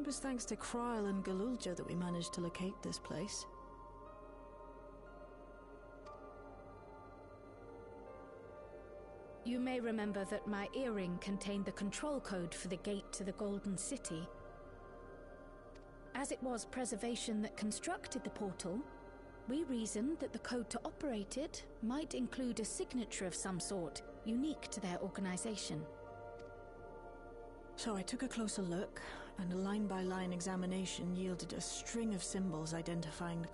was thanks to Kryl and Galulja that we managed to locate this place. You may remember that my earring contained the control code for the gate to the Golden City. As it was Preservation that constructed the portal, we reasoned that the code to operate it might include a signature of some sort, unique to their organization. So I took a closer look, and a line-by-line examination yielded a string of symbols identifying.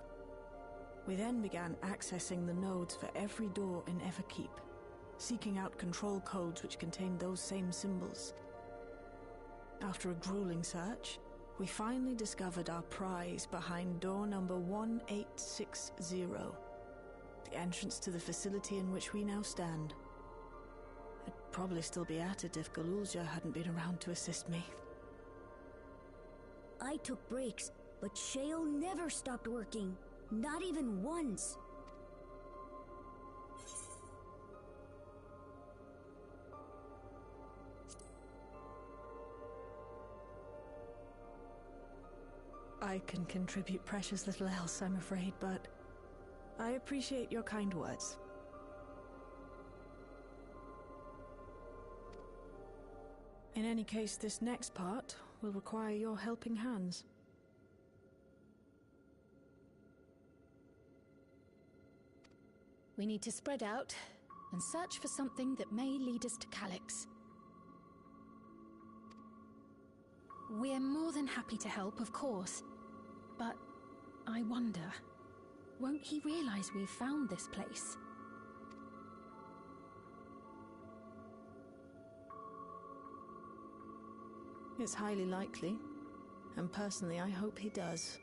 We then began accessing the nodes for every door in Everkeep, seeking out control codes which contained those same symbols. After a grueling search, we finally discovered our prize behind door number 1860, the entrance to the facility in which we now stand. I'd probably still be at it if Galulja hadn't been around to assist me. I took breaks, but Shale never stopped working. Not even once. I can contribute precious little else, I'm afraid, but I appreciate your kind words. In any case, this next part will require your helping hands. We need to spread out and search for something that may lead us to Calyx. We're more than happy to help, of course. But I wonder, won't he realize we've found this place? It's highly likely, and personally I hope he does.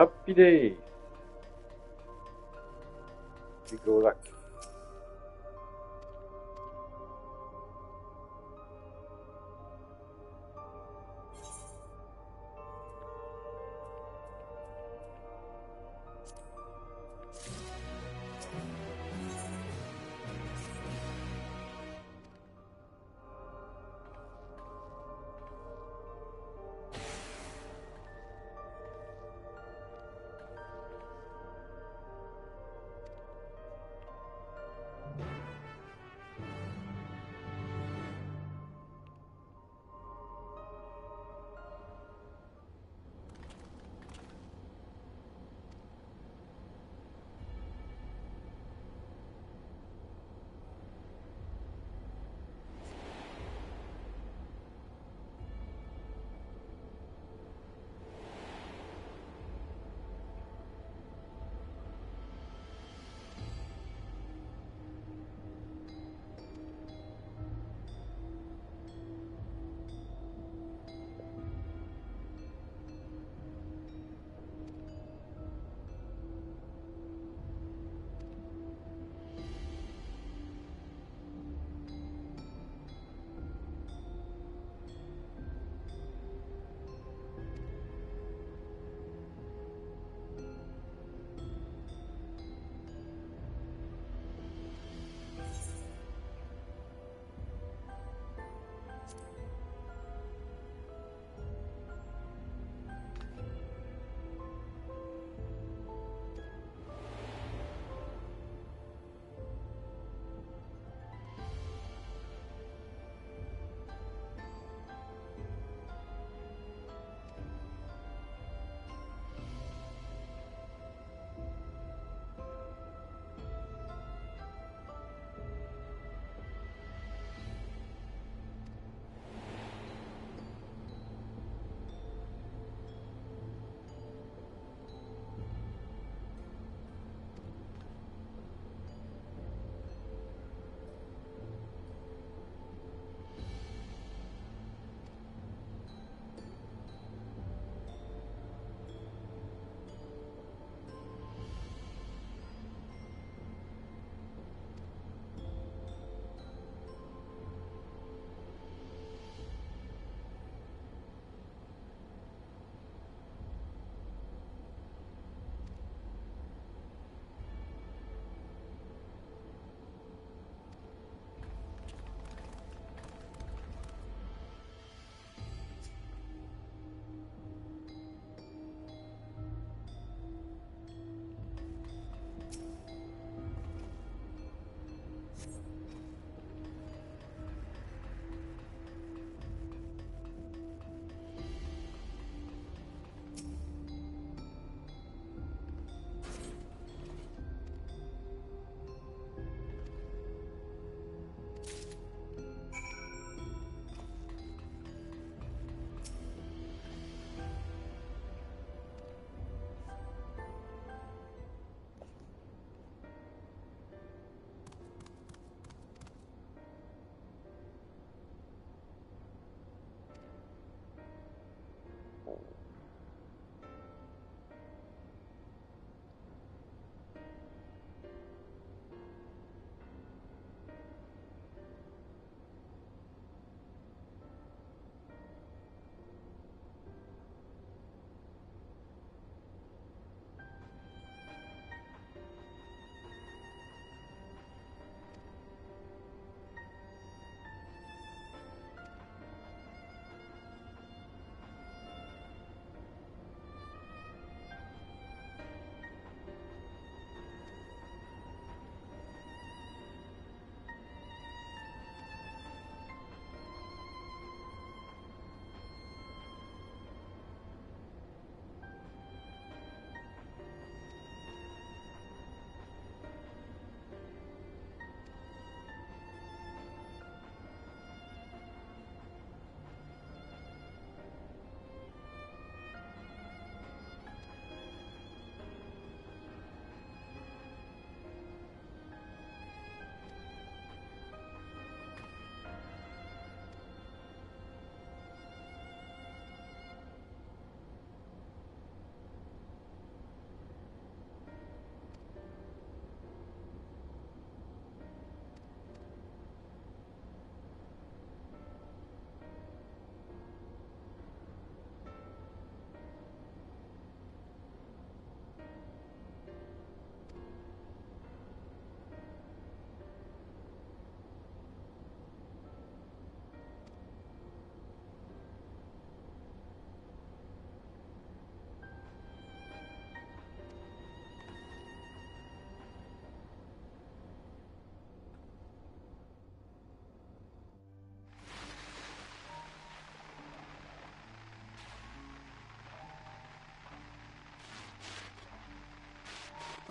Happy day! We go luck.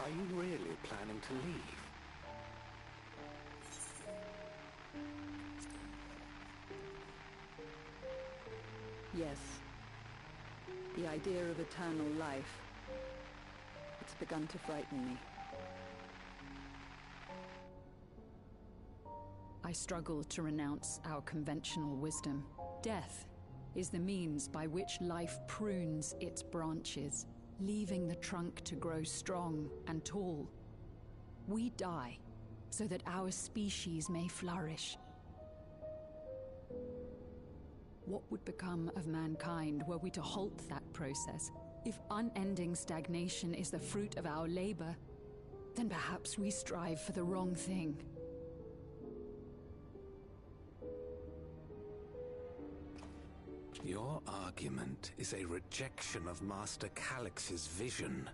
Are you really planning to leave? Yes. The idea of eternal life. It's begun to frighten me. I struggle to renounce our conventional wisdom. Death is the means by which life prunes its branches, leaving the trunk to grow strong and tall. We die so that our species may flourish. What would become of mankind were we to halt that process? If unending stagnation is the fruit of our labor, then perhaps we strive for the wrong thing. Your argument is a rejection of Master Calix's vision.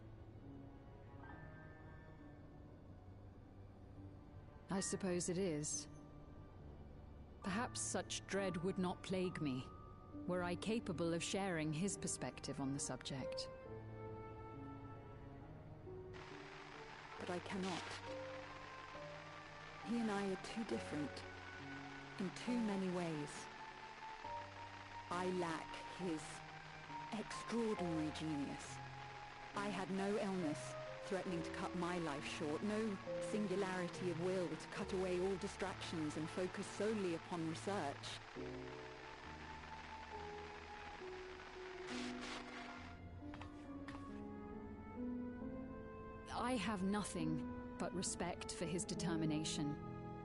I suppose it is. Perhaps such dread would not plague me, were I capable of sharing his perspective on the subject. But I cannot. He and I are too different, in too many ways. I lack his extraordinary genius. I had no illness threatening to cut my life short, no singularity of will to cut away all distractions and focus solely upon research. I have nothing but respect for his determination.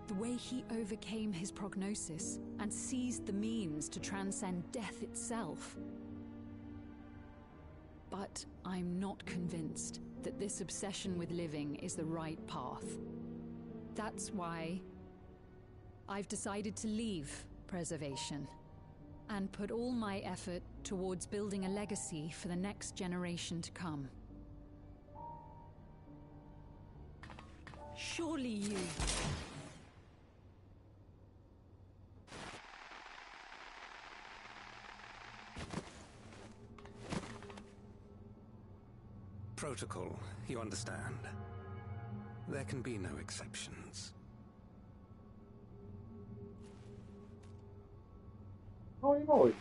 The way he overcame his prognosis and seized the means to transcend death itself. But I'm not convinced that this obsession with living is the right path. That's why I've decided to leave preservation and put all my effort towards building a legacy for the next generation to come. Surely you... Protocol, you understand. There can be no exceptions. Oj, oj.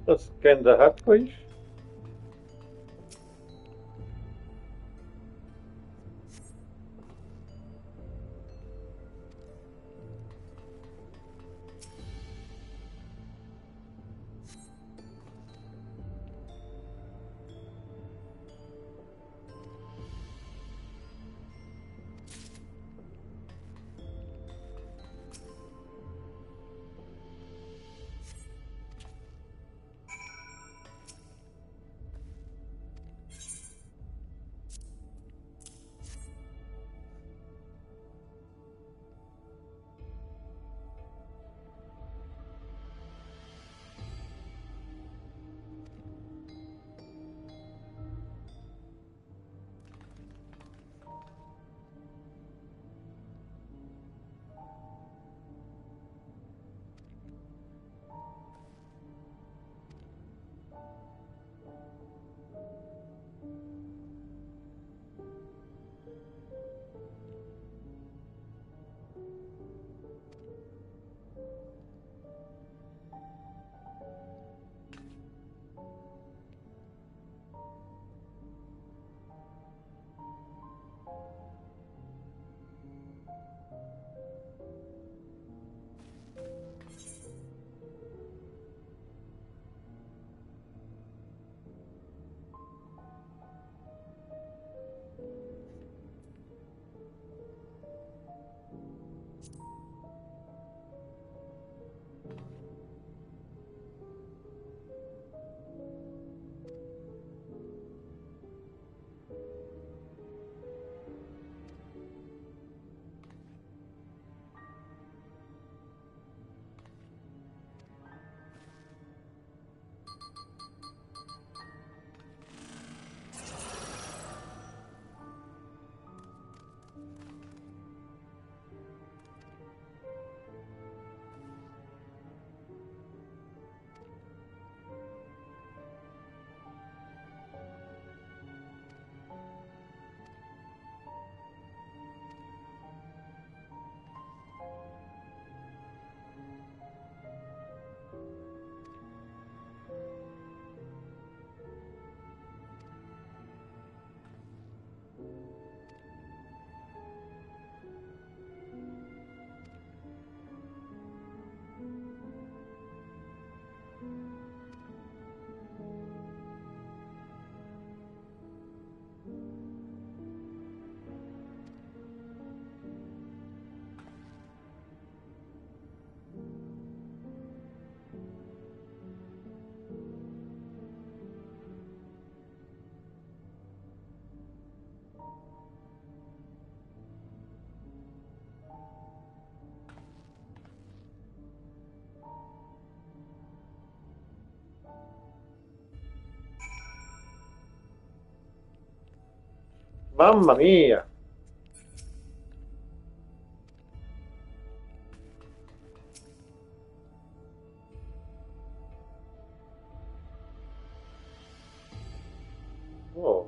Let's scan the hut, please. Mamma mia! Oh.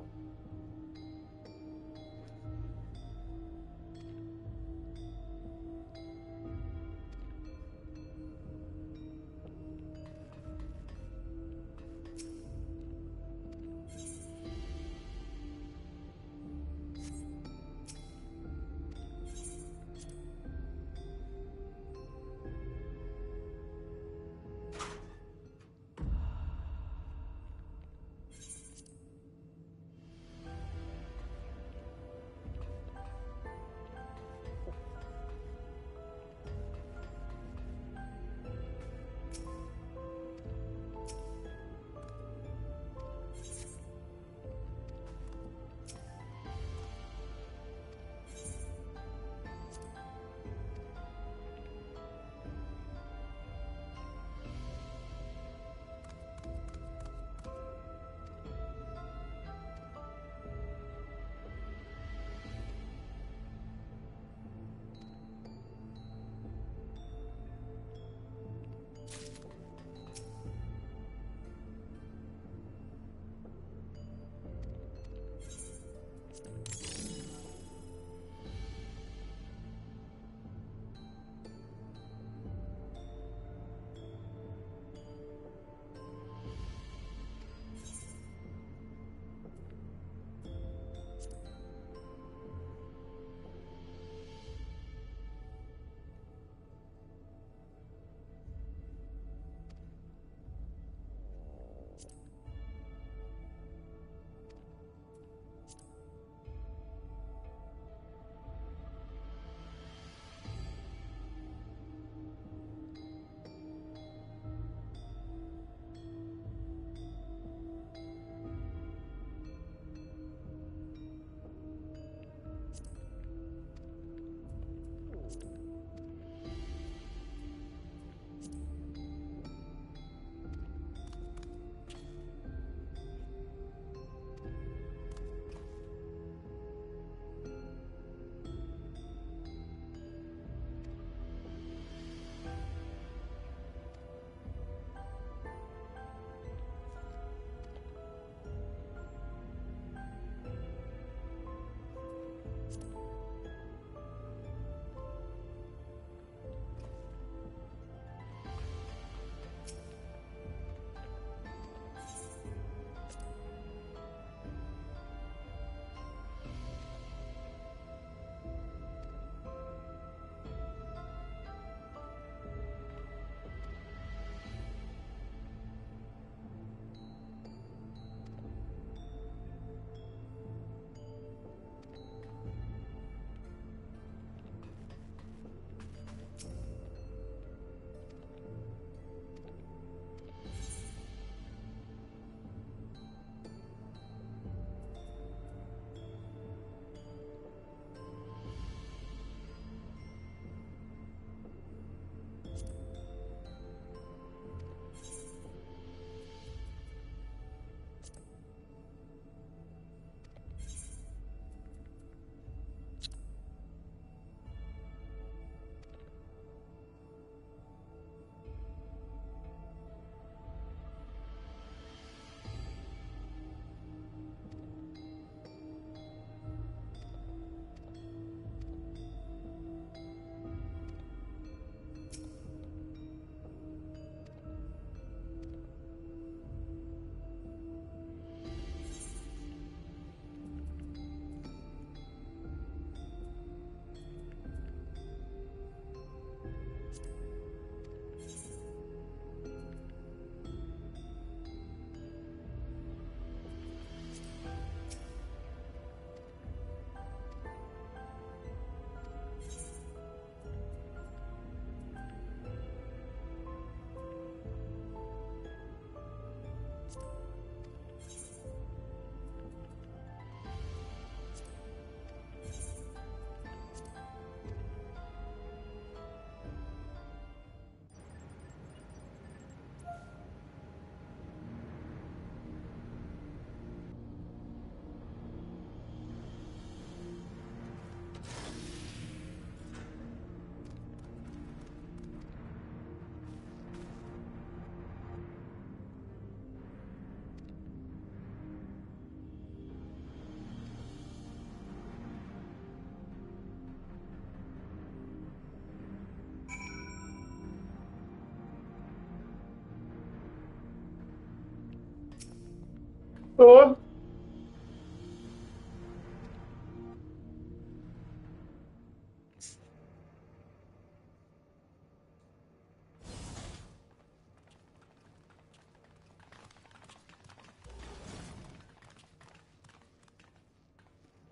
O!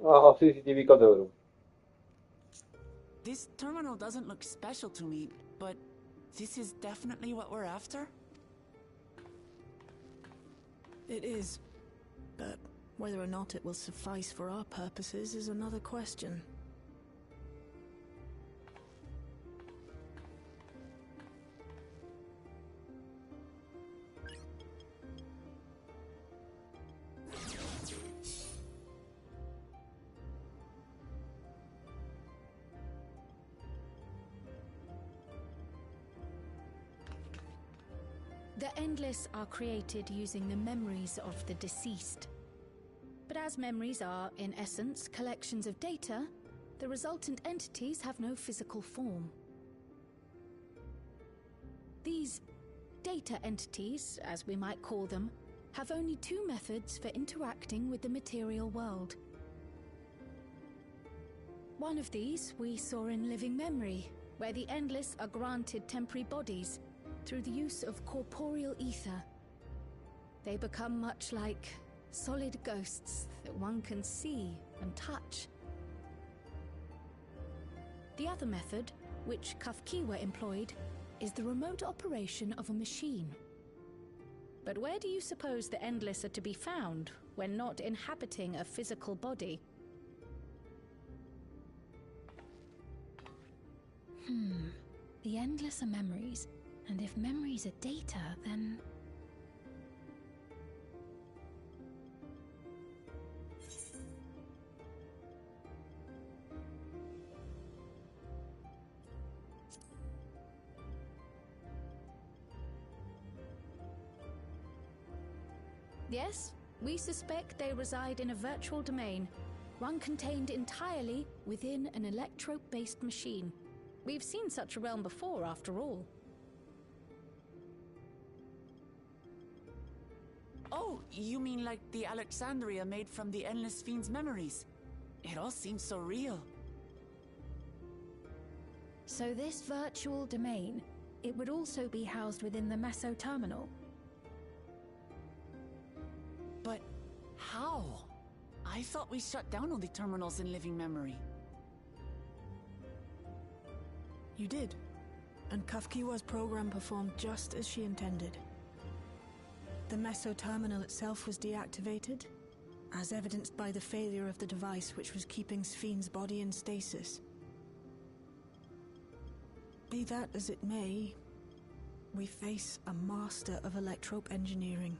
Oh, CCTV control room. This terminal doesn't look special to me, but this is definitely what we're after? It is. But whether or not it will suffice for our purposes is another question. The Endless are created using the memories of the deceased. But as memories are, in essence, collections of data, the resultant entities have no physical form. These data entities, as we might call them, have only two methods for interacting with the material world. One of these we saw in living memory, where the Endless are granted temporary bodies through the use of corporeal ether. They become much like solid ghosts that one can see and touch. The other method, which Kafkiwa employed, is the remote operation of a machine. But where do you suppose the Endless are to be found when not inhabiting a physical body? The Endless are memories, and if memories are data, then... Yes, we suspect they reside in a virtual domain, one contained entirely within an electrope-based machine. We've seen such a realm before, after all. Oh, you mean like the Alexandria made from the Endless Fiend's memories? It all seems so real. So this virtual domain, it would also be housed within the Meso terminal. But how? I thought we shut down all the terminals in living memory. You did. And Kafkiwa's program performed just as she intended. The Meso terminal itself was deactivated, as evidenced by the failure of the device which was keeping Spheen's body in stasis. Be that as it may, we face a master of electrope engineering.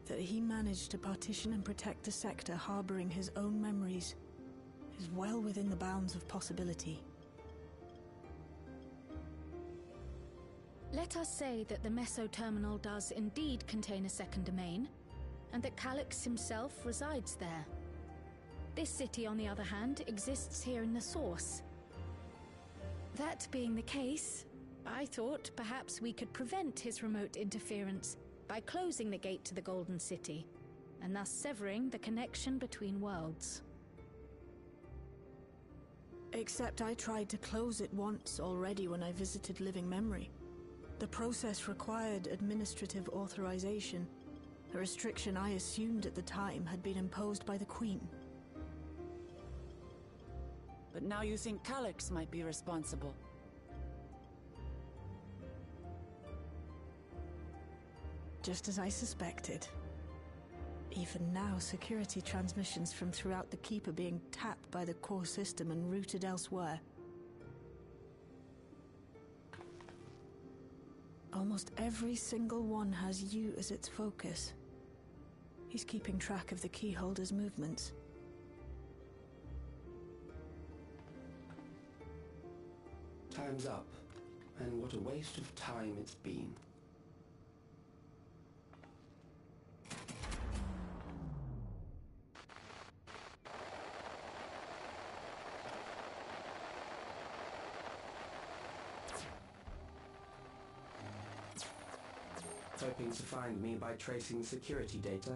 That he managed to partition and protect the sector harboring his own memories is well within the bounds of possibility. Let us say that the Meso terminal does indeed contain a second domain, and that Calyx himself resides there. This city, on the other hand, exists here in the source. That being the case, I thought perhaps we could prevent his remote interference by closing the gate to the Golden City, and thus severing the connection between worlds. Except I tried to close it once already when I visited living memory. The process required administrative authorization, a restriction I assumed at the time had been imposed by the Queen. But now you think Calyx might be responsible. Just as I suspected. Even now, security transmissions from throughout the Keep are being tapped by the core system and routed elsewhere. Almost every single one has you as its focus. He's keeping track of the keyholder's movements. Time's up, and what a waste of time it's been. Hoping to find me by tracing security data?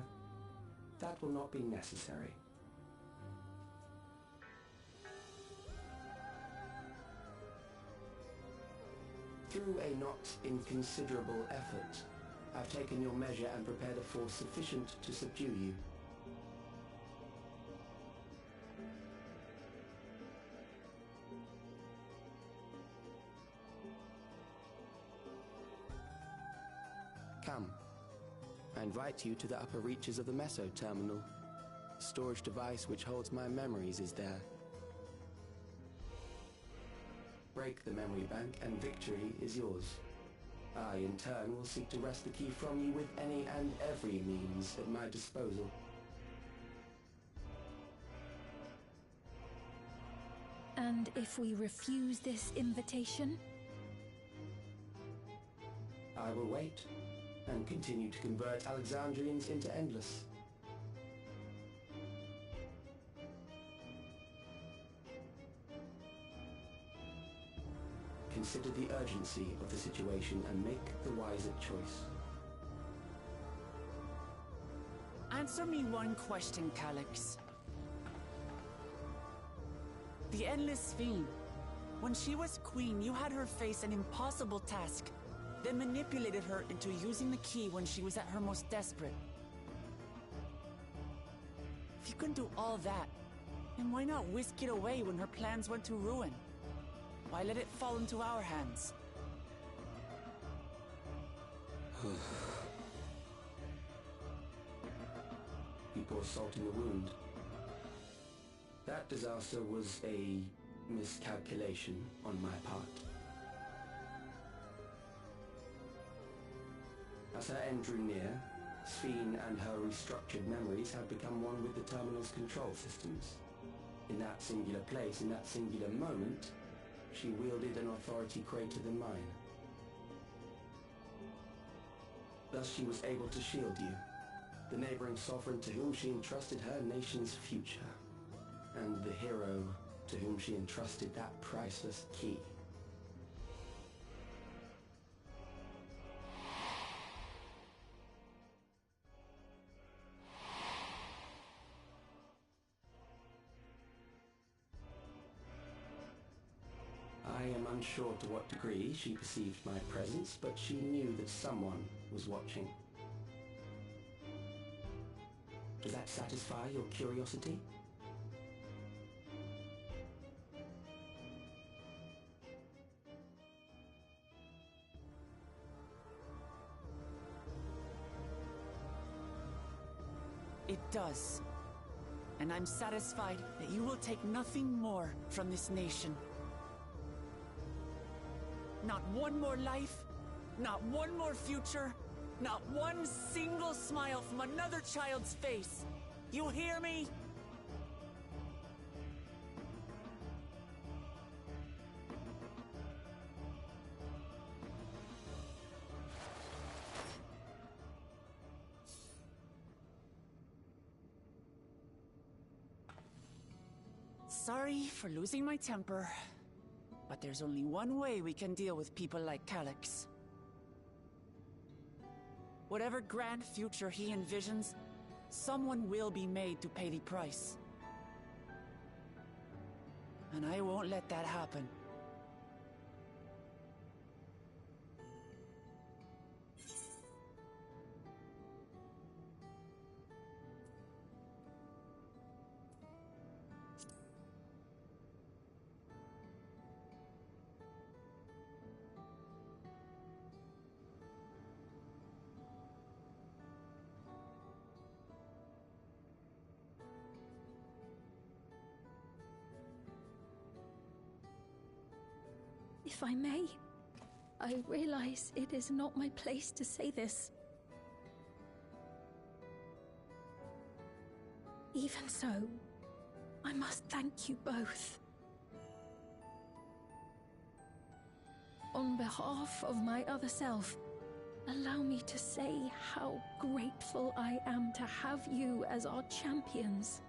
that will not be necessary. Through a not inconsiderable effort, I've taken your measure and prepared a force sufficient to subdue you. Come. I invite you to the upper reaches of the Meso Terminal. The storage device which holds my memories is there. Break the memory bank and victory is yours. I, in turn, will seek to wrest the key from you with any and every means at my disposal. And if we refuse this invitation? I will wait and continue to convert Alexandrians into Endless. Consider the urgency of the situation and make the wiser choice. Answer me one question, Calyx. The Endless Fiend. When she was queen, you had her face an impossible task, then manipulated her into using the key when she was at her most desperate. If you can do all that, then why not whisk it away when her plans went to ruin? Why let it fall into our hands? You pour salt in the wound. That disaster was a miscalculation on my part. As her end drew near, Sphene and her restructured memories had become one with the terminal's control systems. In that singular place, in that singular moment, she wielded an authority greater than mine. Thus she was able to shield you, the neighboring sovereign to whom she entrusted her nation's future, and the hero to whom she entrusted that priceless key. I am unsure to what degree she perceived my presence, but she knew that someone was watching. Does that satisfy your curiosity? It does. And I'm satisfied that you will take nothing more from this nation. Not one more life, not one more future, not one single smile from another child's face. You hear me? Sorry for losing my temper. But there's only one way we can deal with people like Calyx. Whatever grand future he envisions, someone will be made to pay the price. And I won't let that happen. If I may, I realize it is not my place to say this. Even so, I must thank you both. On behalf of my other self, allow me to say how grateful I am to have you as our champions.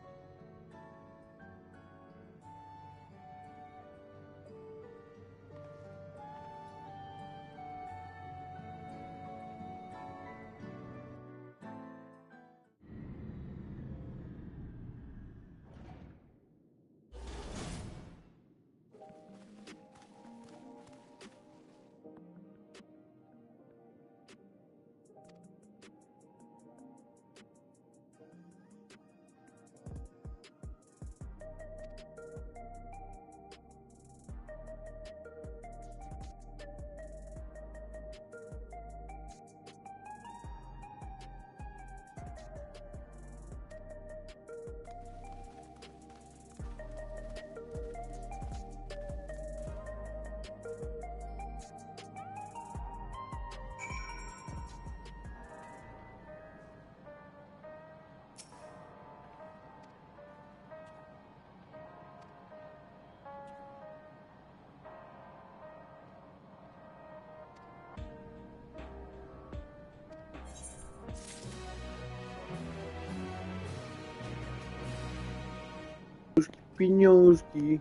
Pieniążki.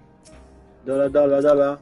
Dala, dala, dala.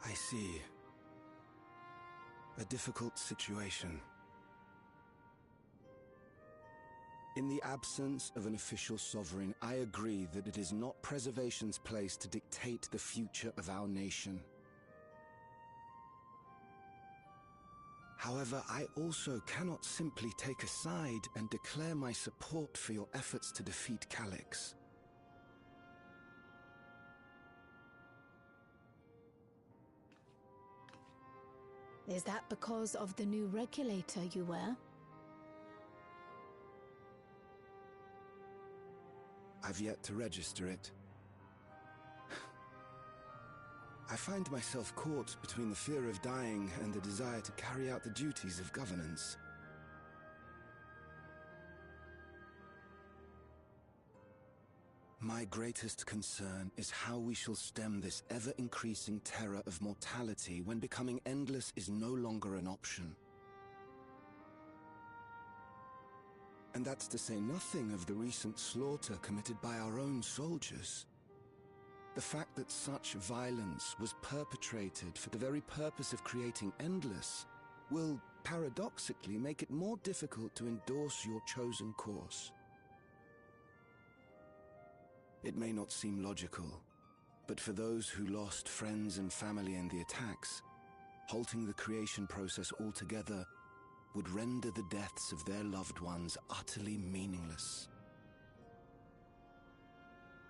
I see. A difficult situation. In the absence of an official sovereign, I agree that it is not Preservation's place to dictate the future of our nation. However, I also cannot simply take a side and declare my support for your efforts to defeat Calyx. Is that because of the new regulator you wear? I've yet to register it. I find myself caught between the fear of dying and the desire to carry out the duties of governance. My greatest concern is how we shall stem this ever-increasing terror of mortality when becoming endless is no longer an option. And that's to say nothing of the recent slaughter committed by our own soldiers. The fact that such violence was perpetrated for the very purpose of creating Endless will, paradoxically, make it more difficult to endorse your chosen course. It may not seem logical, but for those who lost friends and family in the attacks, halting the creation process altogether would render the deaths of their loved ones utterly meaningless.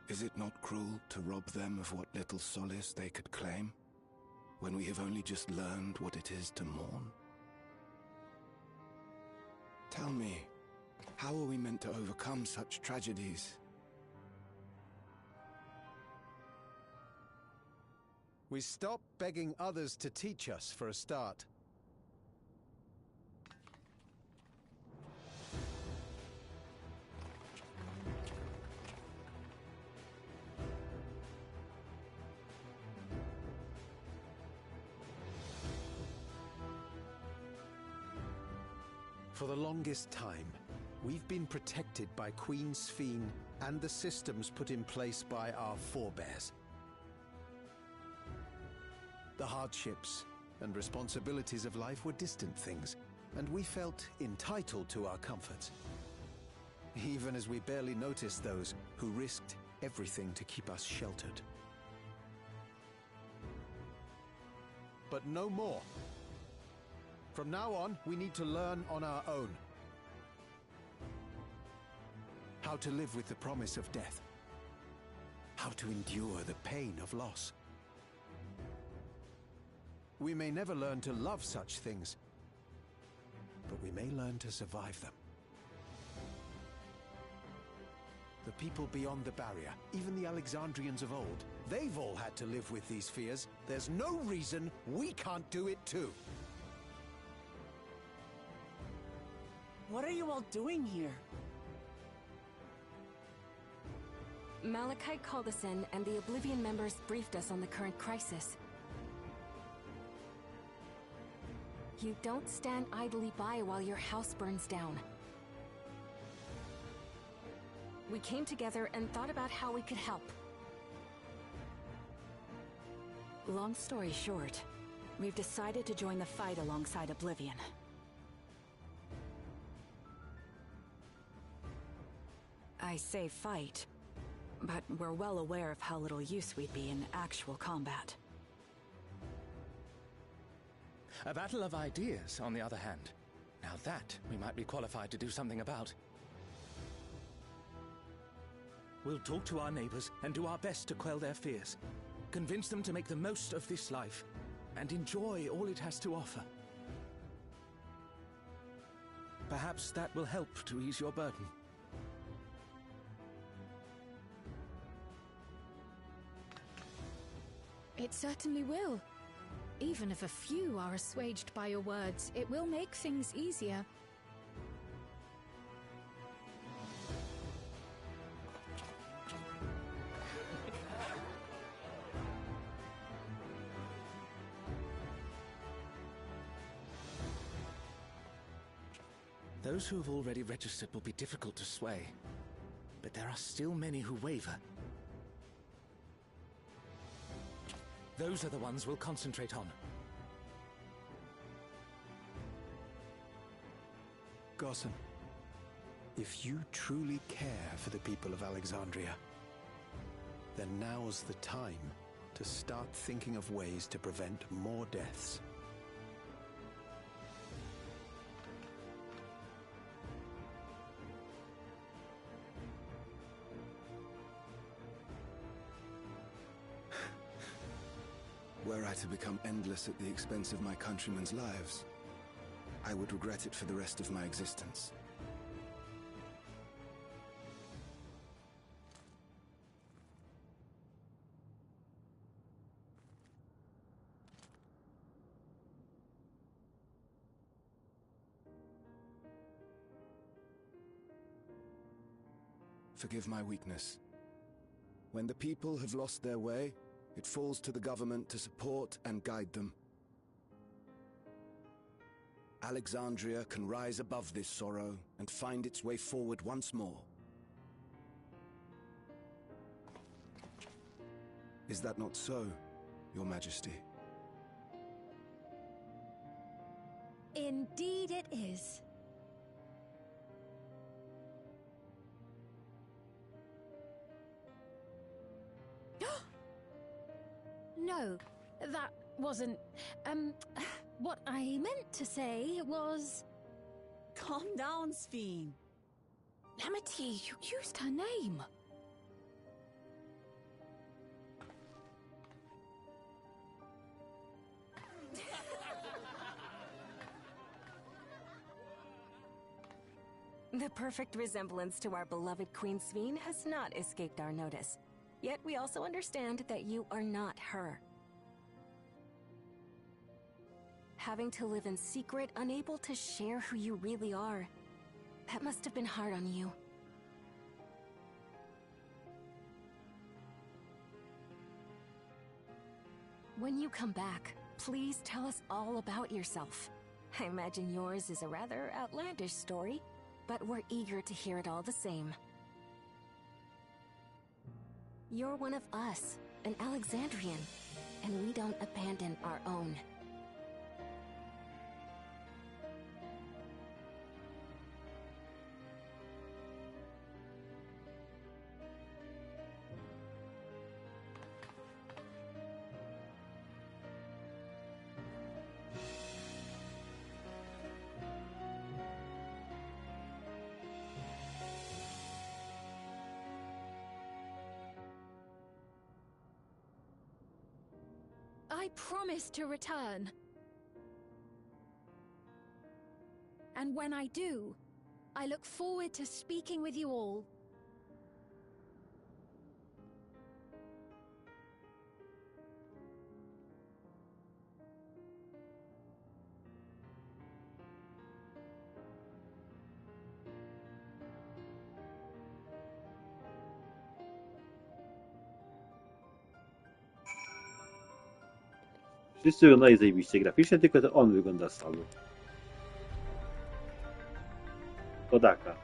Is it not cruel to rob them of what little solace they could claim, when we have only just learned what it is to mourn? Tell me, how are we meant to overcome such tragedies? We stop begging others to teach us, for a start. For the longest time, we've been protected by Queen Sphene and the systems put in place by our forebears. The hardships and responsibilities of life were distant things, and we felt entitled to our comforts, even as we barely noticed those who risked everything to keep us sheltered. But no more. From now on, we need to learn on our own. How to live with the promise of death. How to endure the pain of loss. We may never learn to love such things, but we may learn to survive them. The people beyond the barrier, even the Alexandrians of old, they've all had to live with these fears. There's no reason we can't do it too. What are you all doing here? Malachite called us in, and the Oblivion members briefed us on the current crisis. You don't stand idly by while your house burns down. We came together and thought about how we could help. Long story short, we've decided to join the fight alongside Oblivion. I say fight, but we're well aware of how little use we'd be in actual combat. A battle of ideas, on the other hand. Now that we might be qualified to do something about. We'll talk to our neighbors and do our best to quell their fears. Convince them to make the most of this life and enjoy all it has to offer. Perhaps that will help to ease your burden. It certainly will. Even if a few are assuaged by your words, it will make things easier. Those who have already registered will be difficult to sway, but there are still many who waver. Those are the ones we'll concentrate on. Gossen, if you truly care for the people of Alexandria, then now's the time to start thinking of ways to prevent more deaths. Were I to become endless at the expense of my countrymen's lives, I would regret it for the rest of my existence. Forgive my weakness. When the people have lost their way, it falls to the government to support and guide them. Alexandria can rise above this sorrow and find its way forward once more. Is that not so, Your Majesty? Indeed it is. No, that wasn't... what I meant to say was... Calm down, Sphene. Amity, you used her name. The perfect resemblance to our beloved Queen Sphene has not escaped our notice. Yet we also understand that you are not her. Having to live in secret, unable to share who you really are, that must have been hard on you. When you come back, please tell us all about yourself. I imagine yours is a rather outlandish story, but we're eager to hear it all the same. You're one of us, an Alexandrian, and we don't abandon our own. I promise to return. And when I do, I look forward to speaking with you all. Wszyscy wyglądają zajebiście graficznie, tylko to on wygląda słabo. Kodaka.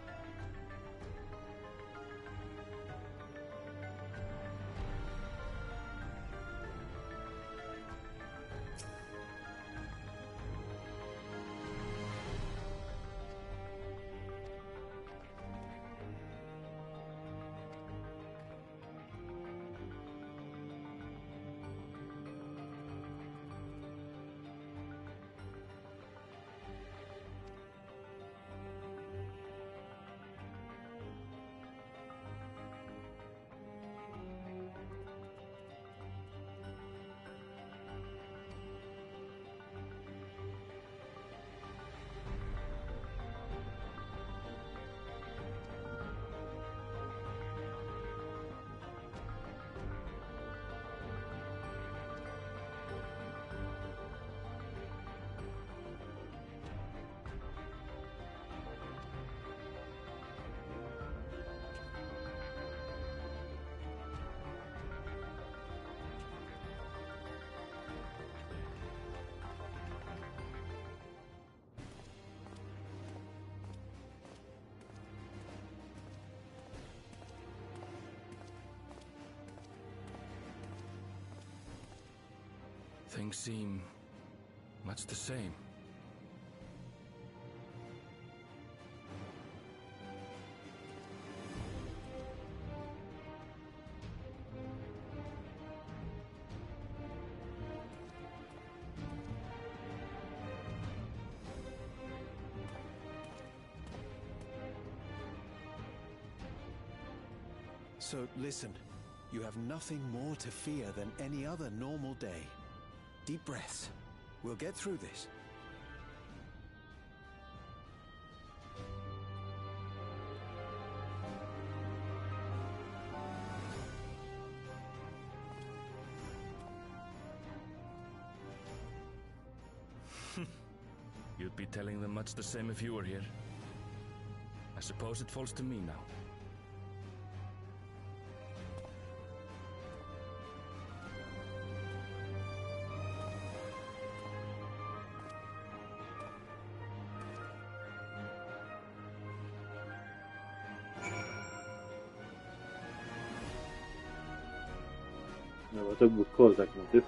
Things seem much the same. So listen, you have nothing more to fear than any other normal day. Deep breaths. We'll get through this. You'd be telling them much the same if you were here. I suppose it falls to me now. No, to był kozak motyw.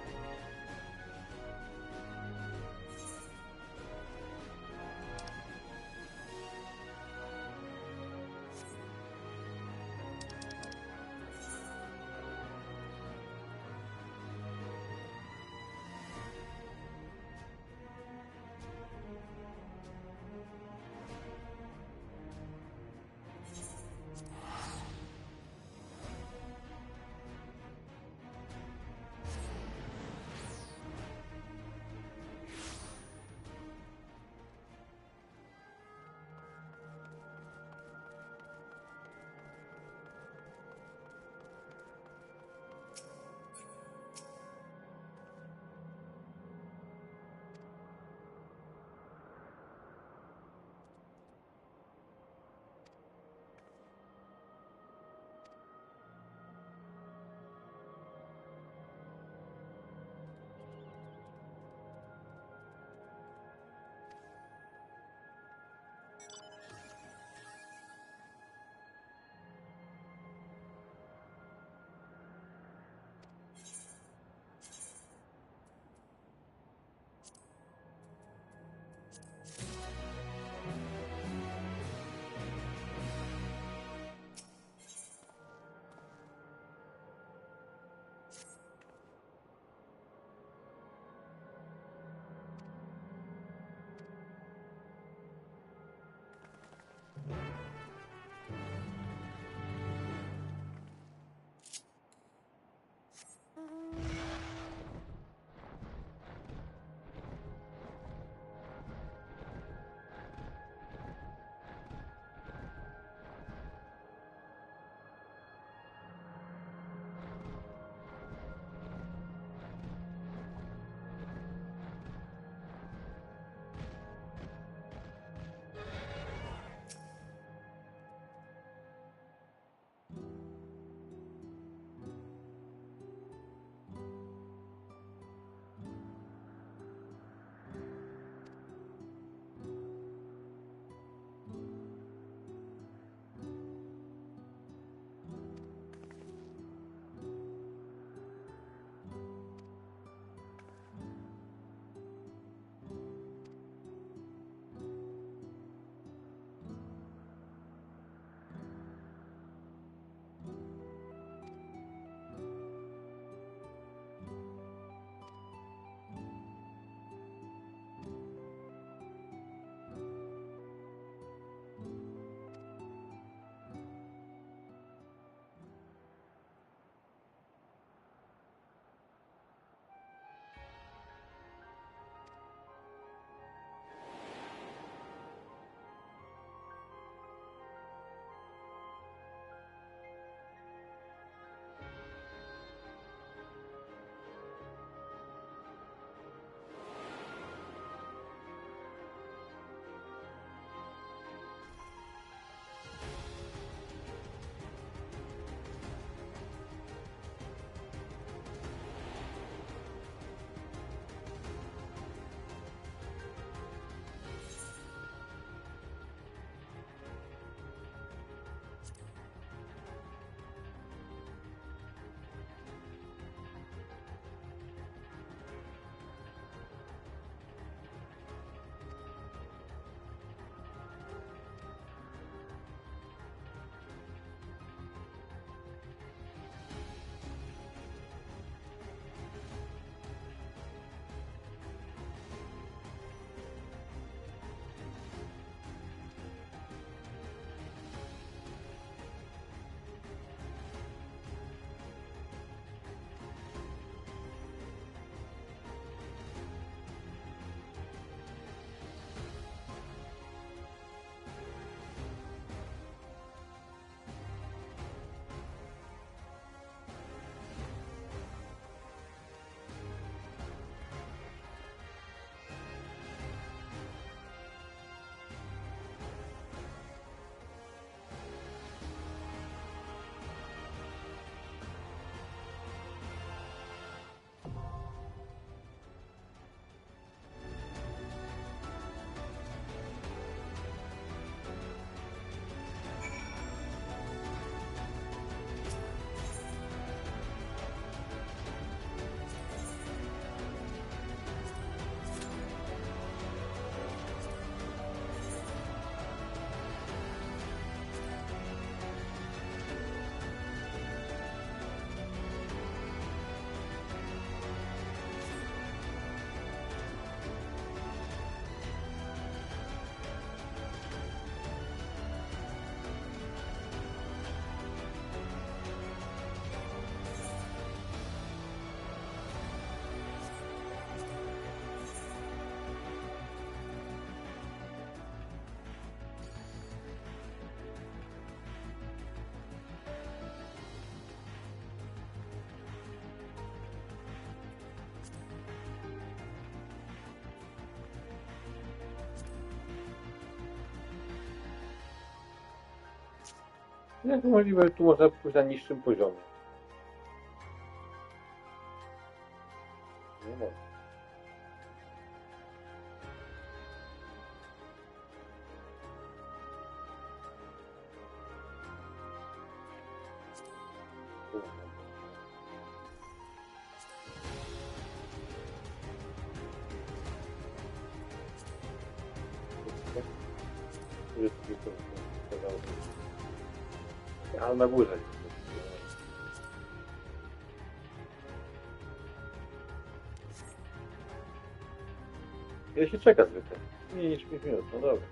Jak możliwe, że tu można pójść na niższym poziomie? Nie można. Ale na górze. Ile się czeka zwykle? Mniej niż 5 minut, no dobra.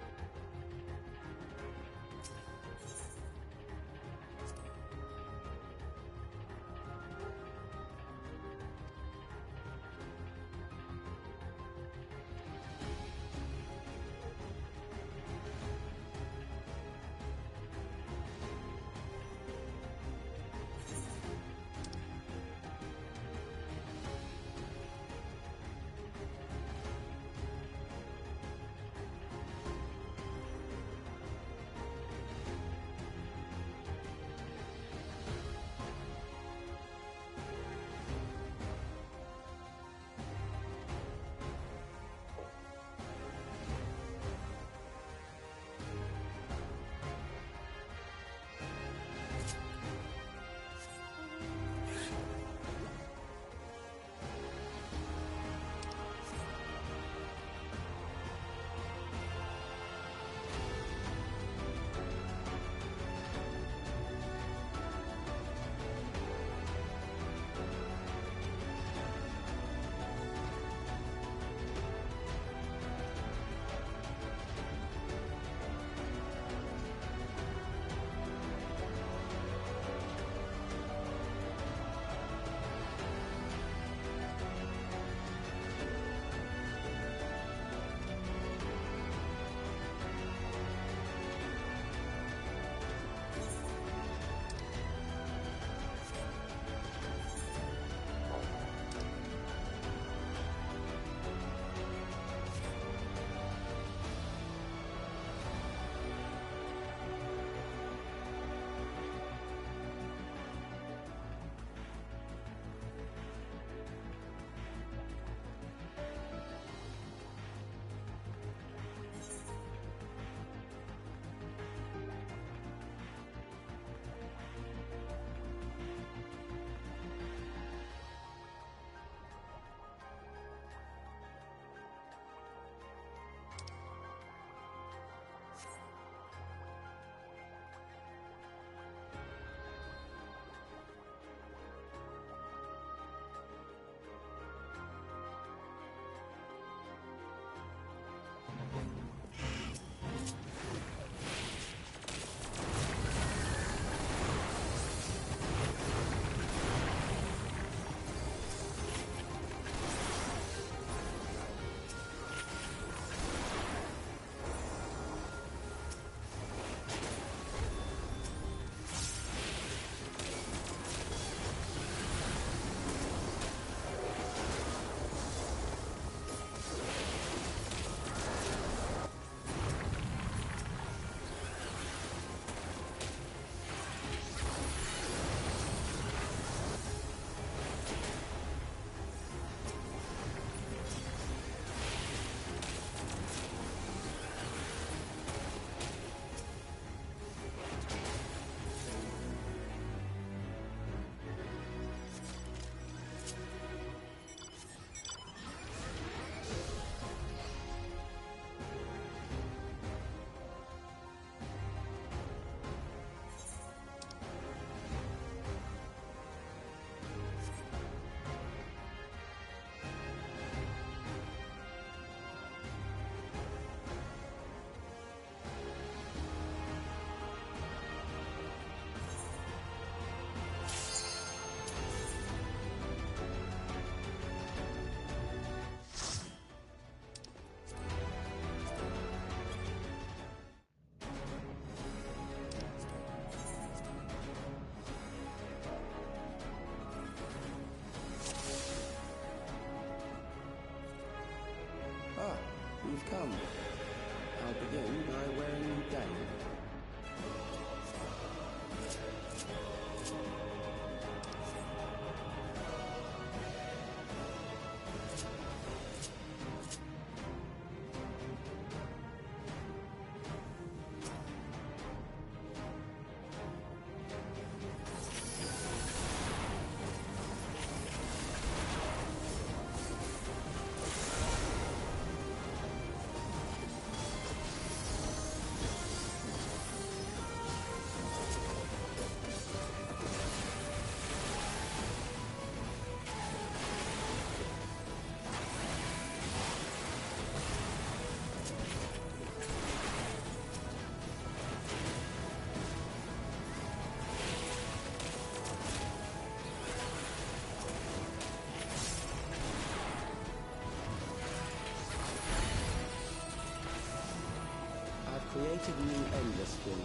created a new endless field.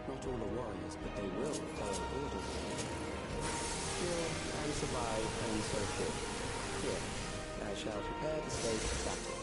Not all are warriors, but they will follow orders. Kill and survive and so forth. Here, I shall prepare the stage for battle.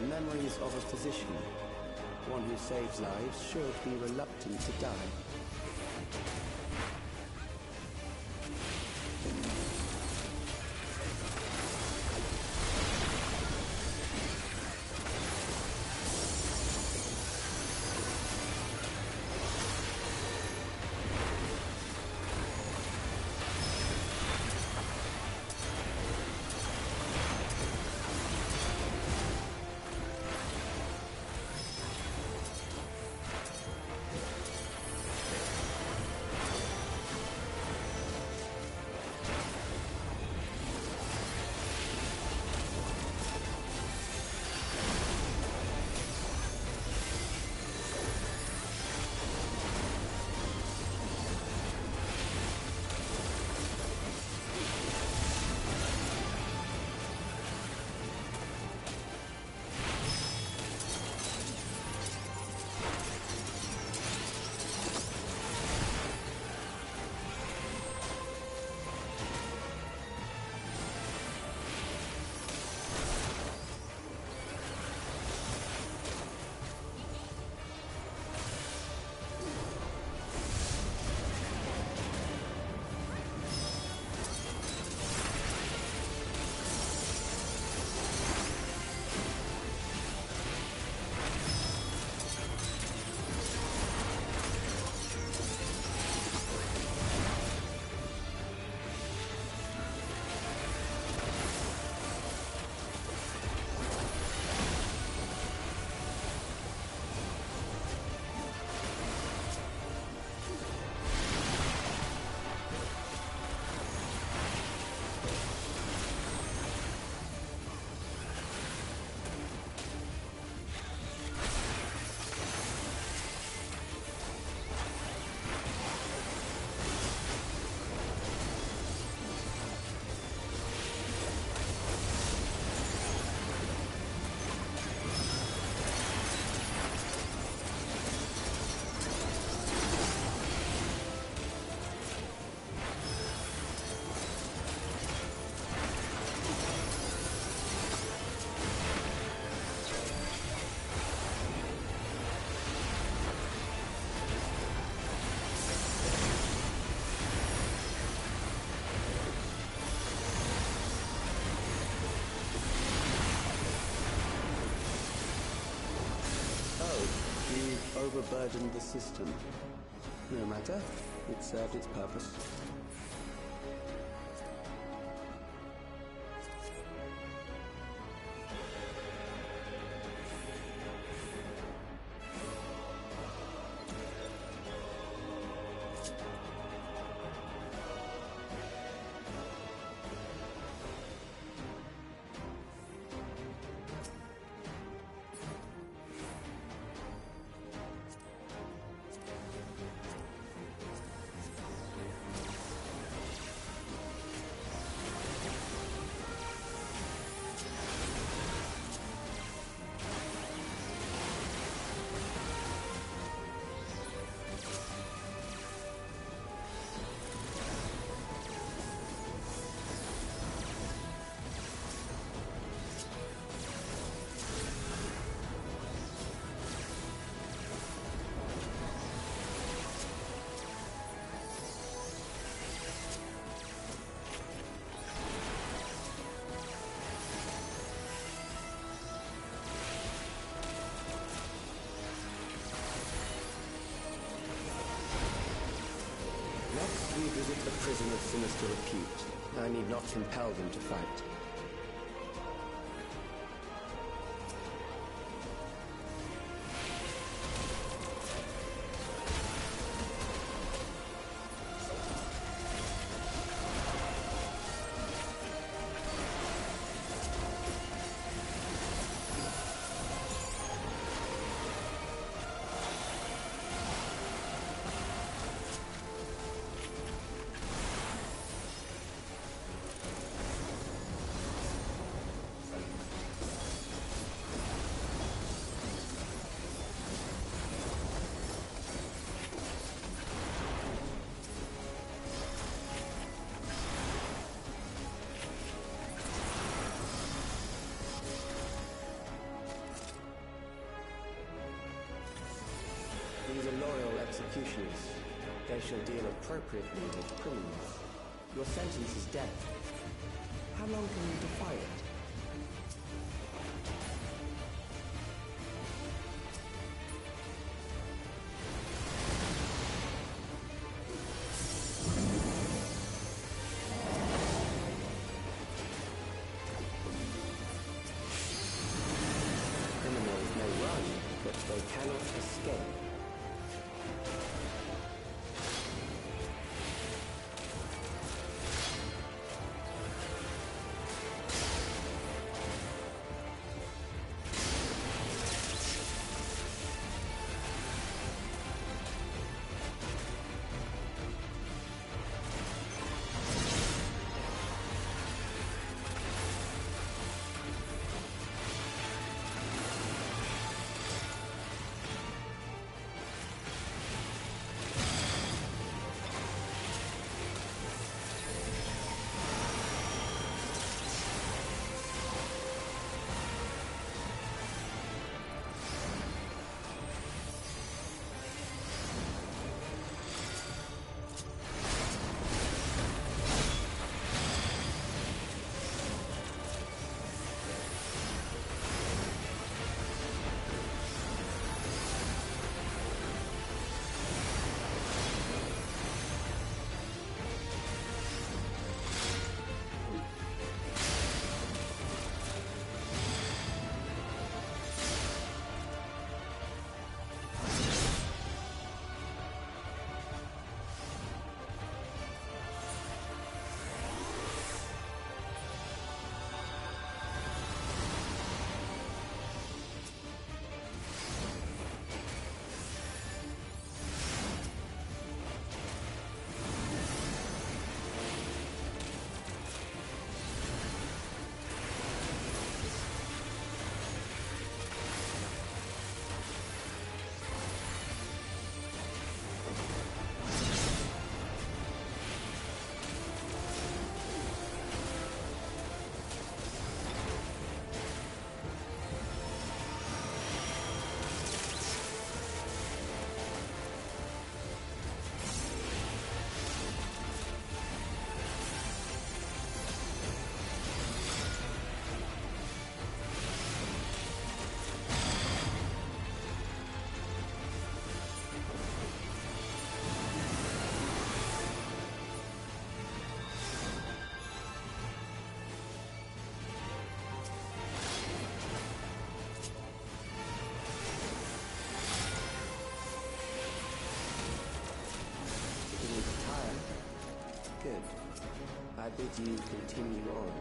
Memories of a physician. One who saves lives should be reluctant to die. Overburdened the system. No matter, it served its purpose. visit a prison of sinister repute. I need not compel them to fight. These are loyal executioners. They shall deal appropriately with criminals. Your sentence is death. How long can you defy it? Criminals may run, but they cannot escape. Good. I bid you continue on.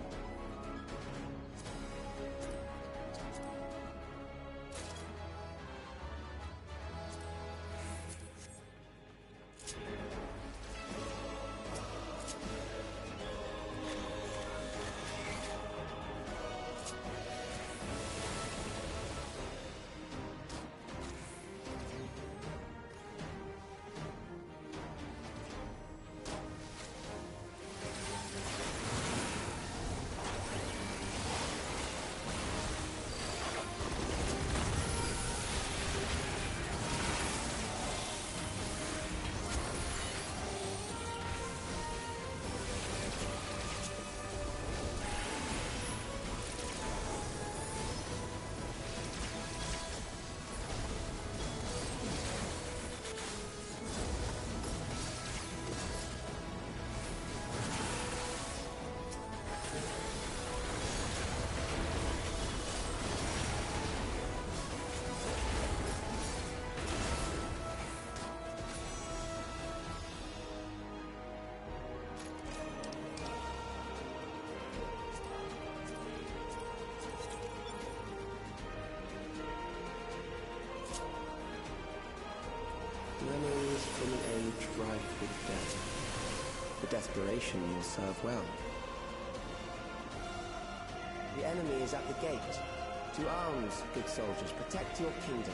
desperation will serve well. The enemy is at the gate. To arms, good soldiers, protect your kingdom.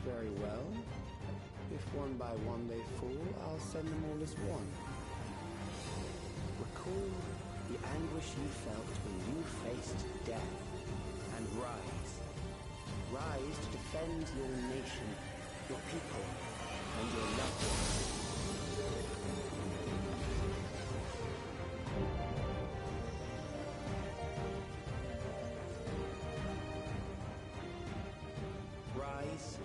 Very well. If one by one they fall, I'll send them all as one. Recall the anguish you felt when you faced death, and rise. Rise to defend your nation, your people, and your loved ones. Rise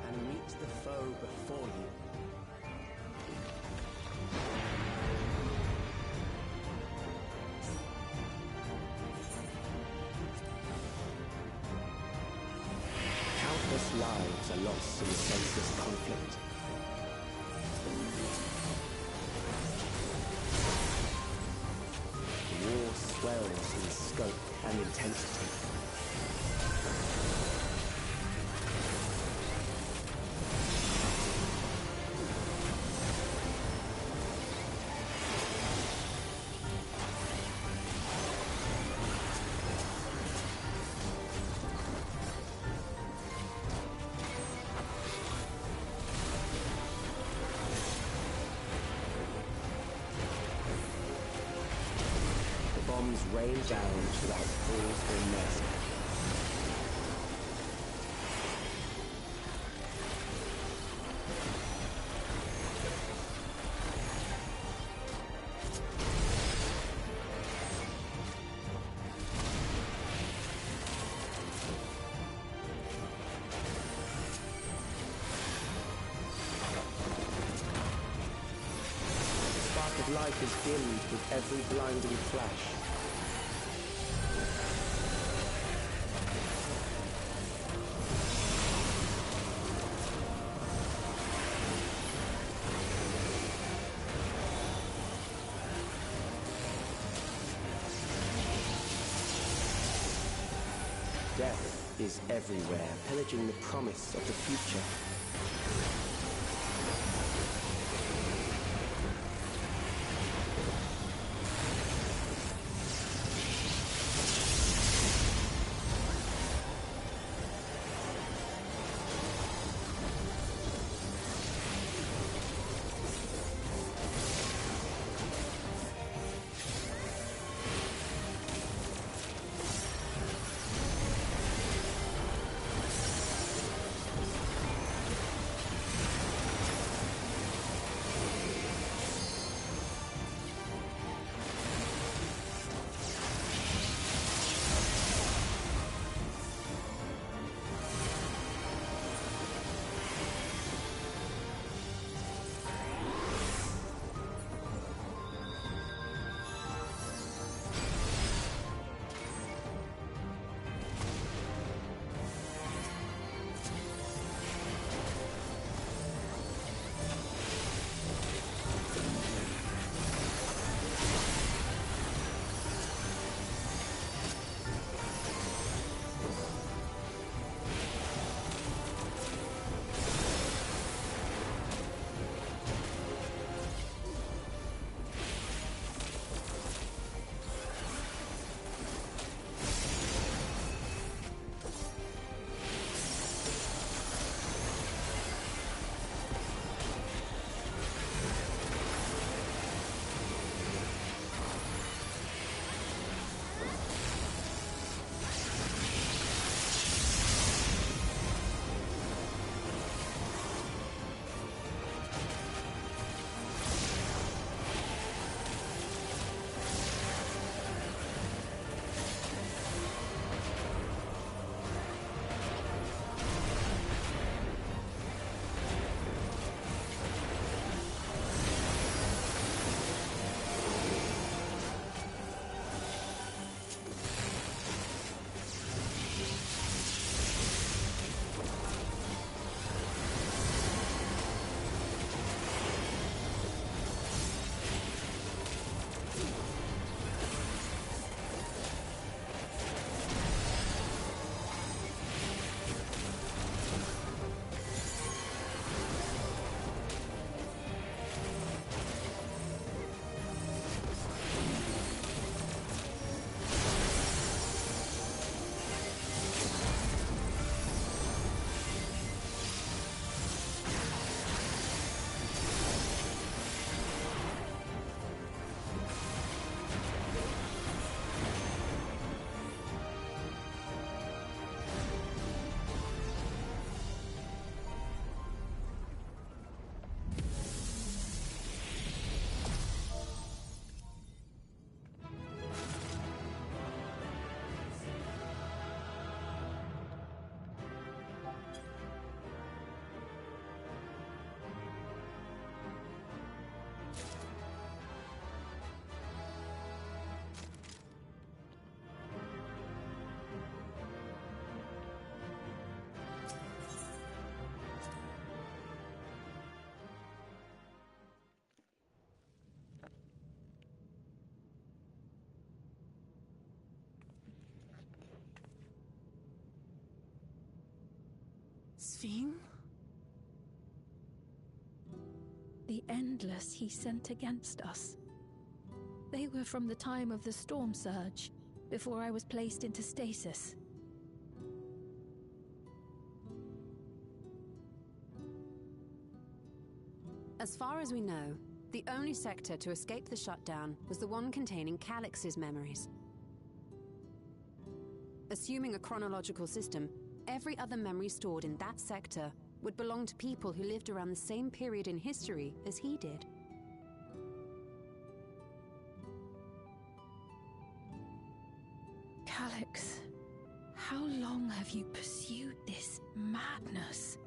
and meet the foe before you. Countless lives are lost in the senseless conflict. The war swells in scope and intensity. Bombs rain down without pause or mercy. The spark of life is dimmed with every blinding flash. Death is everywhere, pillaging the promise of the future. Fiend? The Endless he sent against us. They were from the time of the storm surge, before I was placed into stasis. As far as we know, the only sector to escape the shutdown was the one containing Calix's memories. Assuming a chronological system, every other memory stored in that sector would belong to people who lived around the same period in history as he did. Calix, how long have you pursued this madness?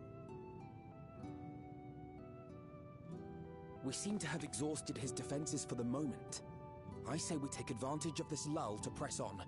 We seem to have exhausted his defenses for the moment. I say we take advantage of this lull to press on.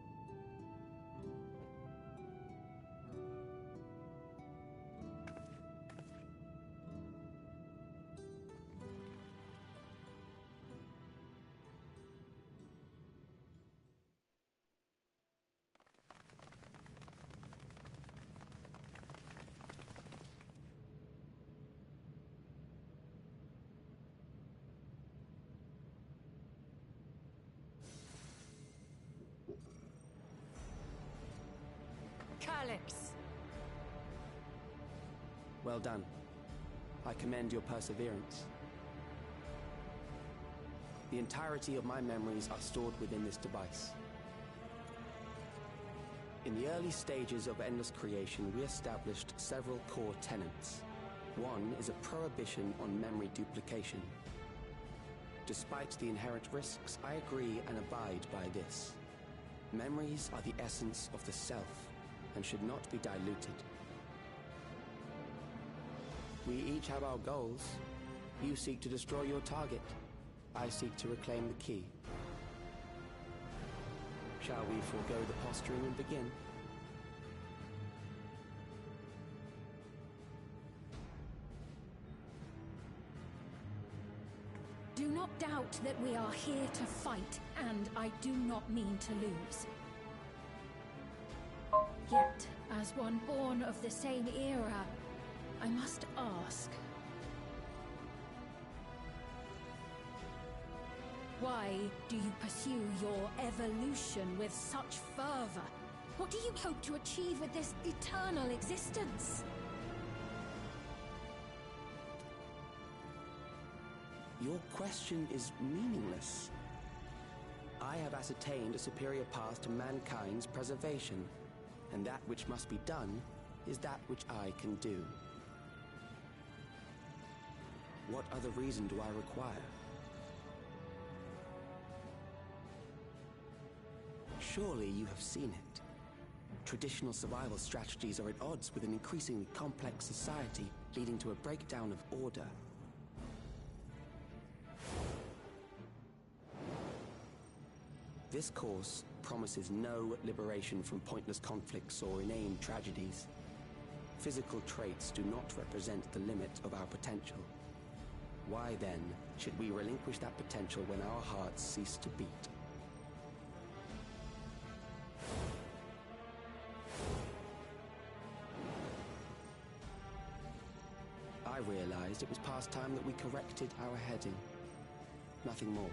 Calix! Well done. I commend your perseverance. The entirety of my memories are stored within this device. In the early stages of Endless Creation, we established several core tenets. One is a prohibition on memory duplication. Despite the inherent risks, I agree and abide by this. Memories are the essence of the self, and should not be diluted. We each have our goals. You seek to destroy your target. I seek to reclaim the key. Shall we forego the posturing and begin? Do not doubt that we are here to fight, and I do not mean to lose. Yet, as one born of the same era, I must ask, why do you pursue your evolution with such fervor? What do you hope to achieve with this eternal existence? Your question is meaningless. I have ascertained a superior path to mankind's preservation, and that which must be done is that which I can do. What other reason do I require? Surely you have seen it. Traditional survival strategies are at odds with an increasingly complex society, leading to a breakdown of order. This course promises no liberation from pointless conflicts or inane tragedies. Physical traits do not represent the limit of our potential. Why then should we relinquish that potential when our hearts cease to beat? I realized it was past time that we corrected our heading. Nothing more.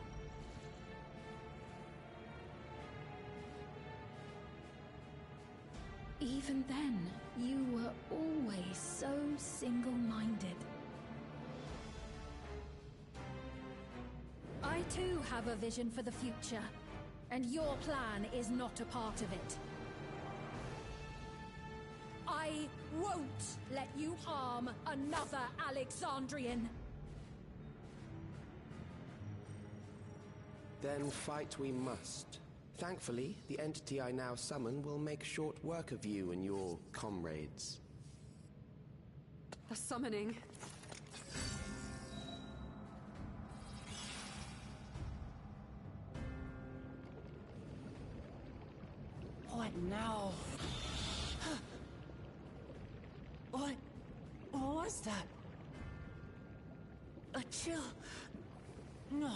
Even then, you were always so single-minded. I too have a vision for the future, and your plan is not a part of it. I won't let you harm another Alexandrian. Then fight we must. Thankfully, the entity I now summon will make short work of you and your comrades. A summoning. What now? What was that? A chill? No,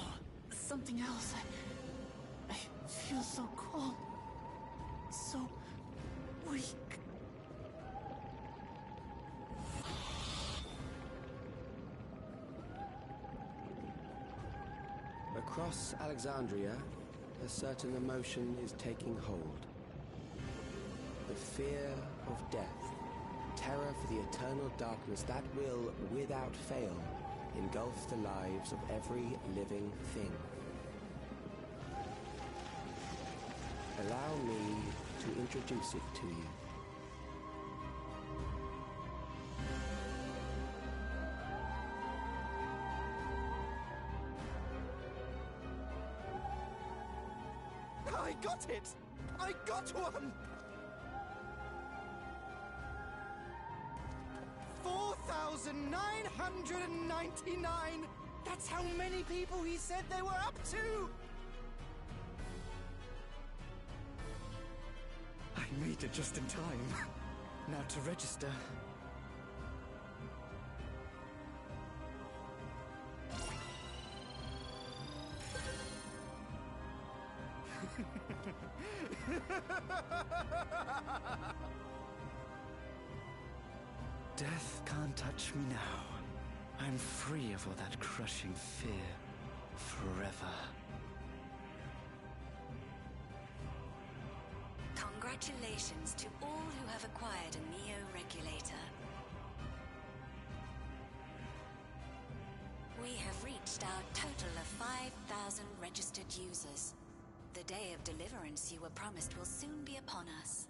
something else. I feel so cold, so weak. Across Alexandria, a certain emotion is taking hold. The fear of death, terror for the eternal darkness that will, without fail, engulf the lives of every living thing. Allow me to introduce it to you. I got it! I got one! 4,999! That's how many people he said they were up to! I made it just in time. Now to register. Death can't touch me now. I'm free of all that crushing fear. Forever. Congratulations to all who have acquired a Neo-Regulator. We have reached our total of 5,000 registered users. The day of deliverance you were promised will soon be upon us.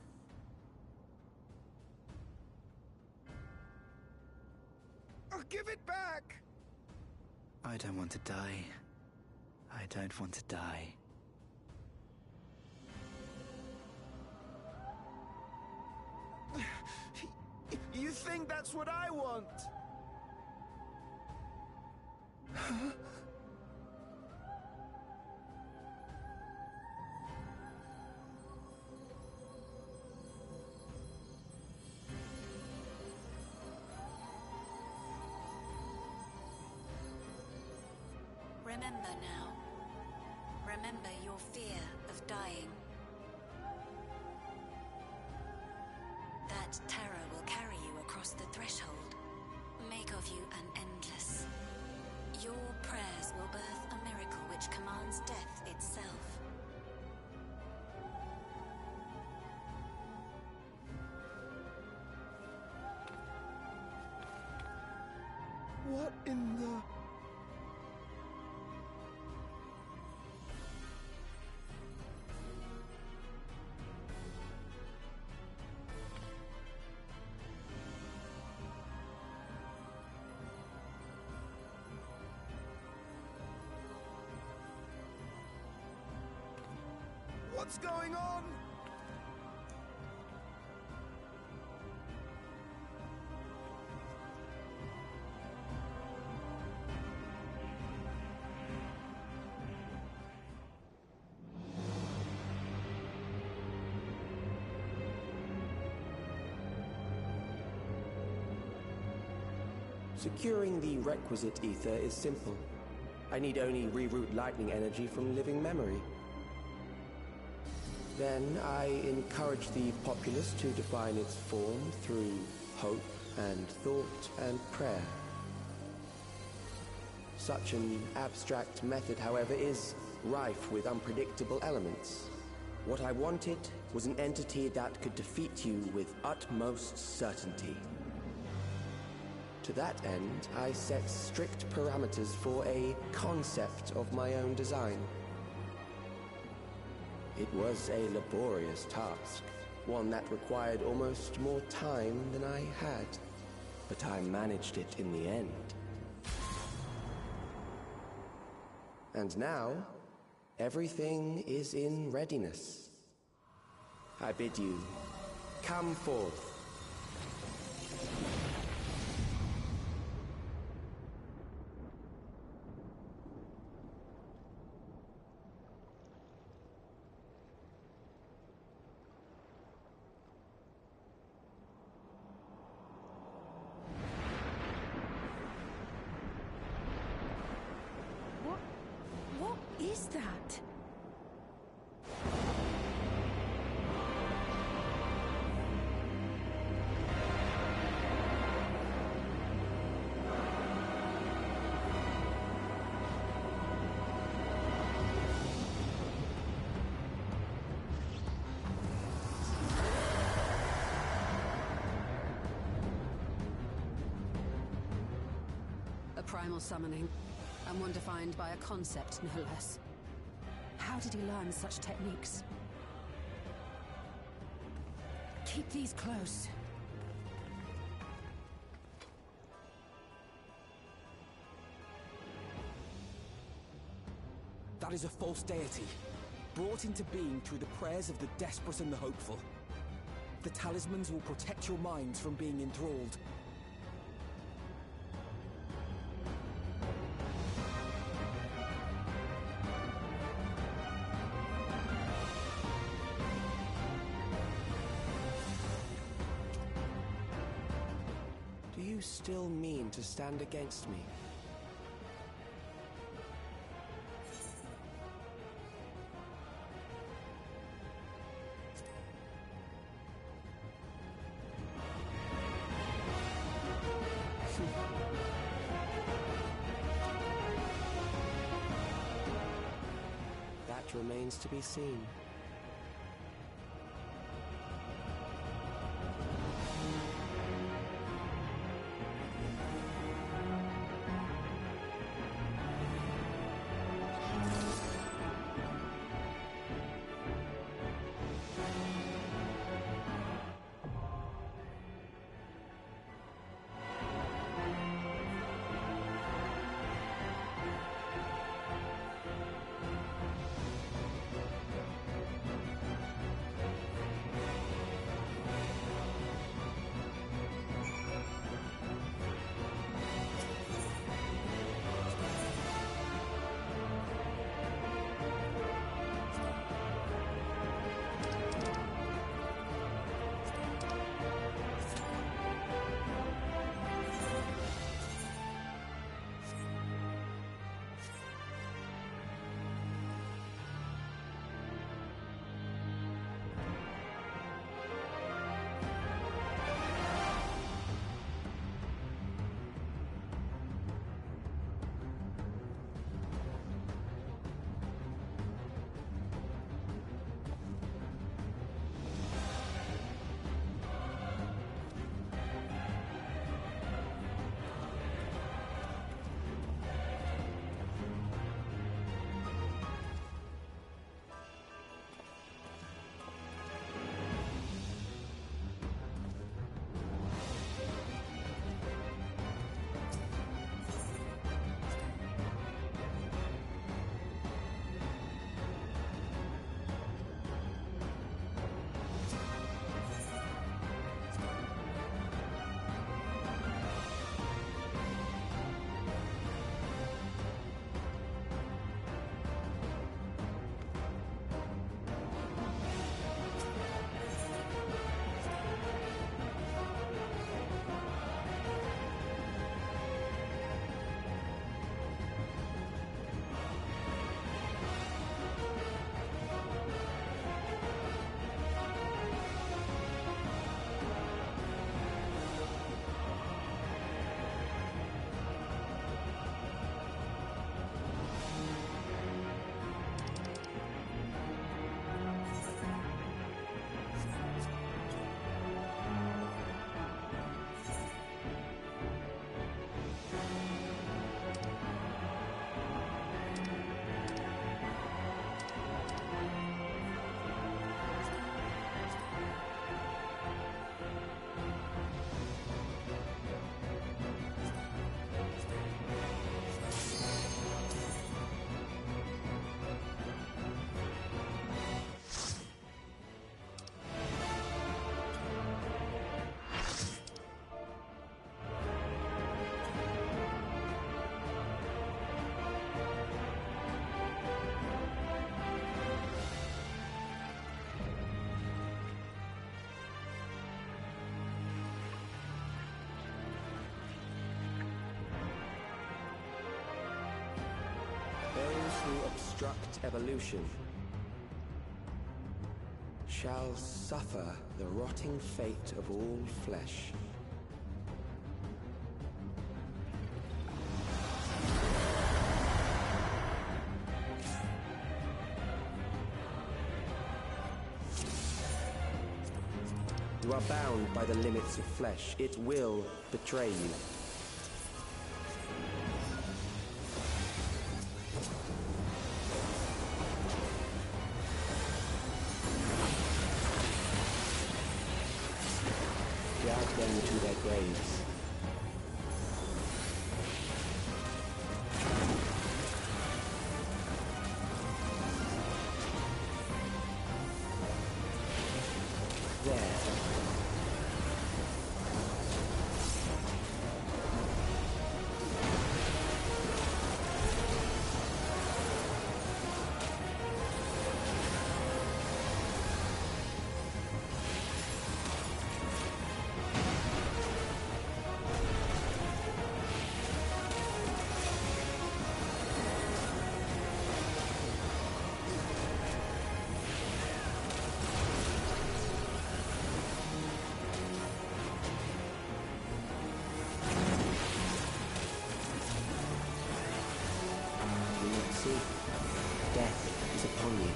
Oh, give it back! I don't want to die. I don't want to die. You think that's what I want? Huh? Remember now. Remember your fear of dying. That terror will carry you across the threshold, make of you an endless. Your prayers will birth a miracle which commands death itself. What in the... What's going on? Securing the requisite ether is simple. I need only reroute lightning energy from living memory. Then I encourage the populace to define its form through hope and thought and prayer. Such an abstract method, however, is rife with unpredictable elements. What I wanted was an entity that could defeat you with utmost certainty. To that end, I set strict parameters for a concept of my own design. It was a laborious task, one that required almost more time than I had, but I managed it in the end. And now, everything is in readiness. I bid you, come forth. What is that? primal summoning, and one defined by a concept, no less. How did he learn such techniques? Keep these close. That is a false deity, brought into being through the prayers of the desperate and the hopeful. The talismans will protect your minds from being enthralled. Do you still mean to stand against me? That remains to be seen. Who obstruct evolution shall suffer the rotting fate of all flesh. You are bound by the limits of flesh. It will betray you. waves. There. Death is upon you.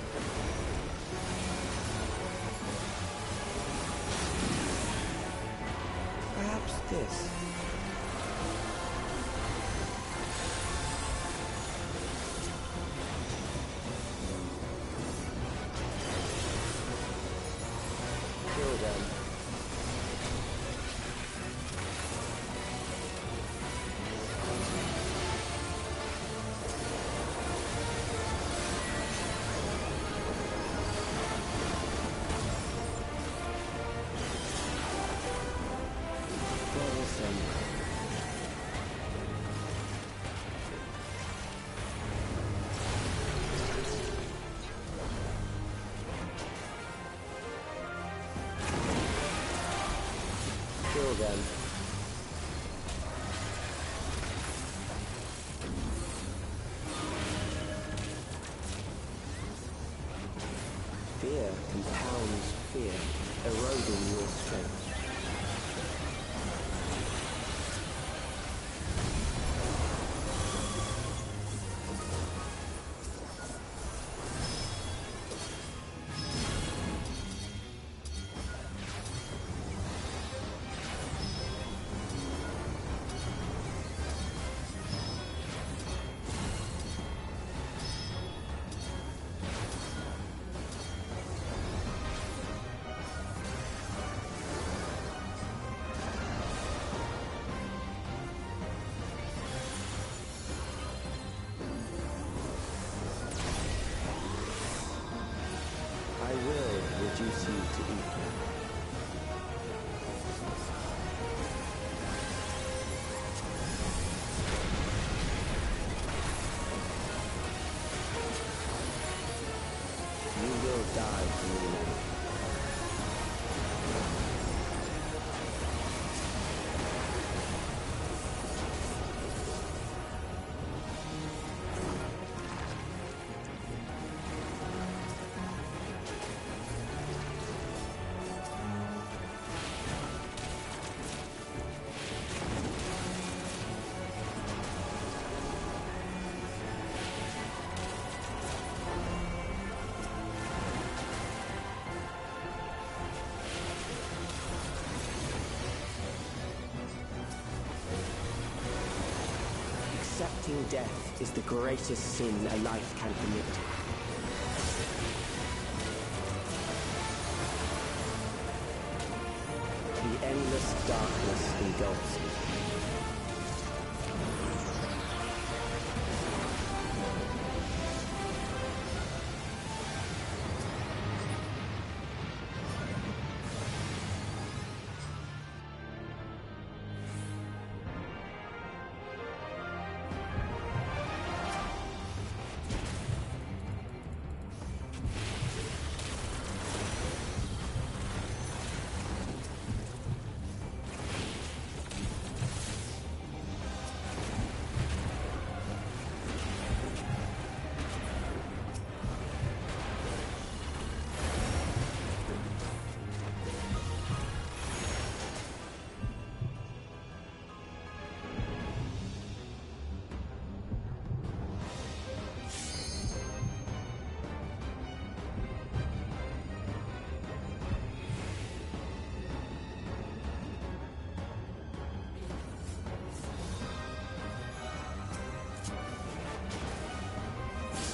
Perhaps this. Kill them. Kill them. Fear compounds fear, eroding your strength. I will reduce you to ether. You will die for me. Accepting death is the greatest sin a life can commit. The endless darkness engulfs you.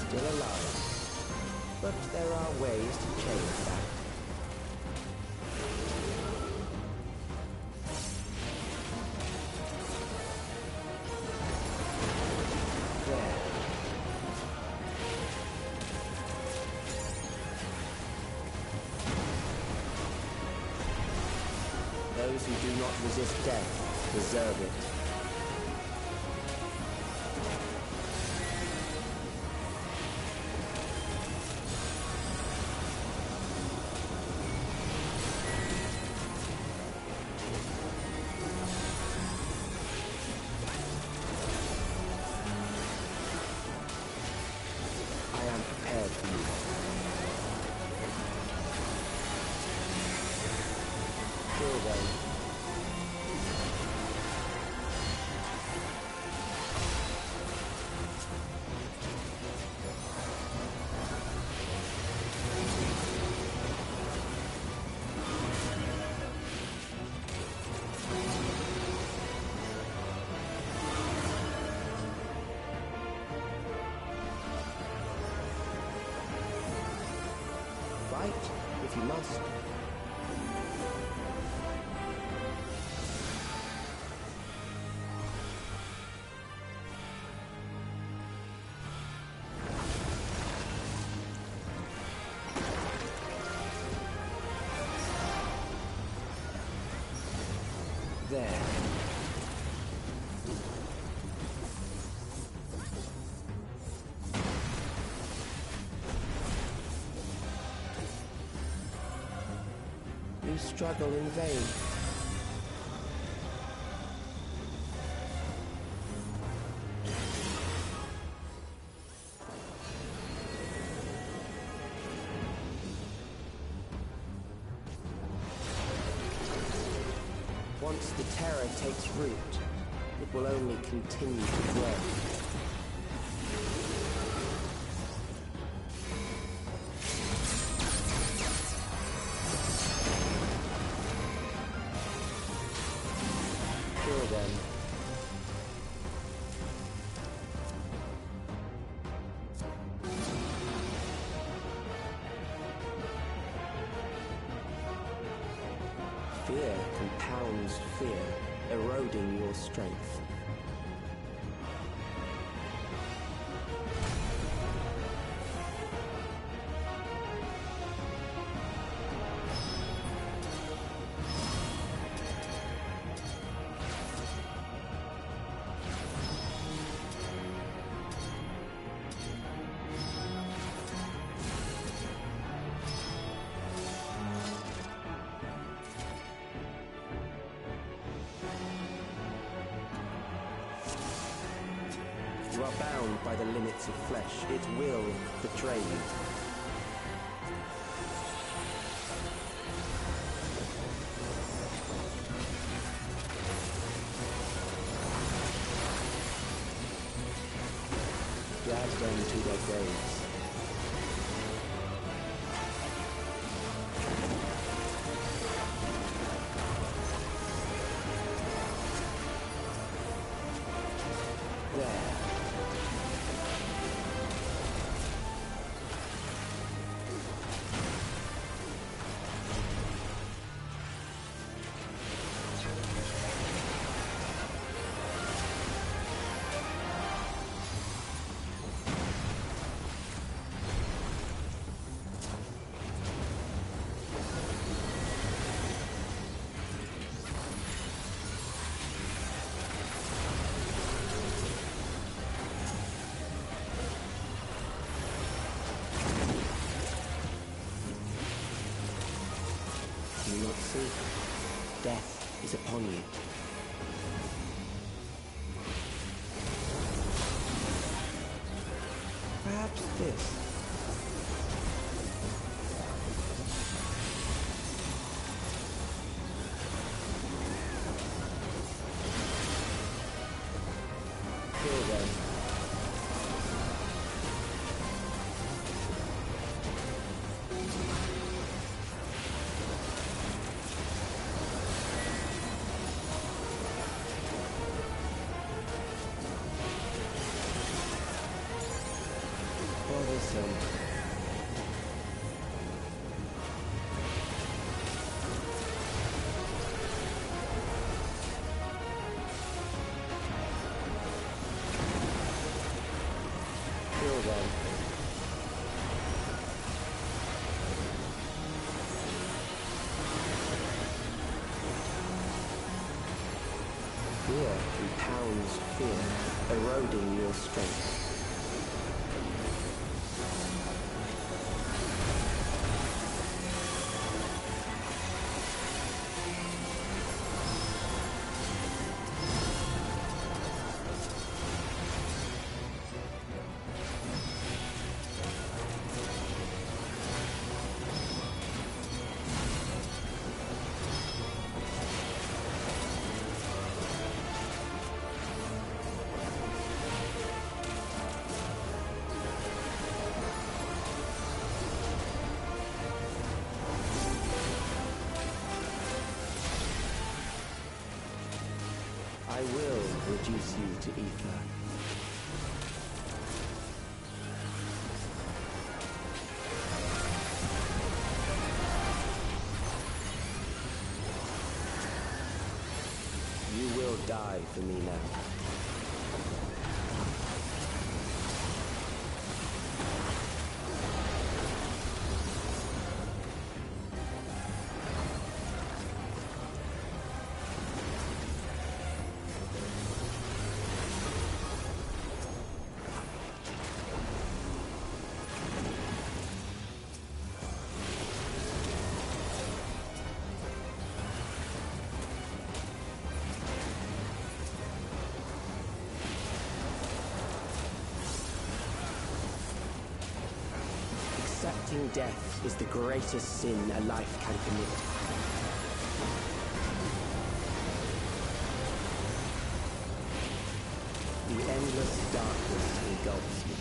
Still alive, but there are ways to change that. those who do not resist death deserve it. If you must. There. You struggle in vain. Once the terror takes root, it will only continue to grow. Fear compounds fear, eroding your strength. You are bound by the limits of flesh. It will betray you. Drag them to their graves. Do you not see? Death is upon you. Perhaps this. Kill them. Kill them. compounds fear, eroding your strength. I will reduce you to ether. You will die for me now. Accepting death is the greatest sin a life can commit. The endless darkness engulfs me.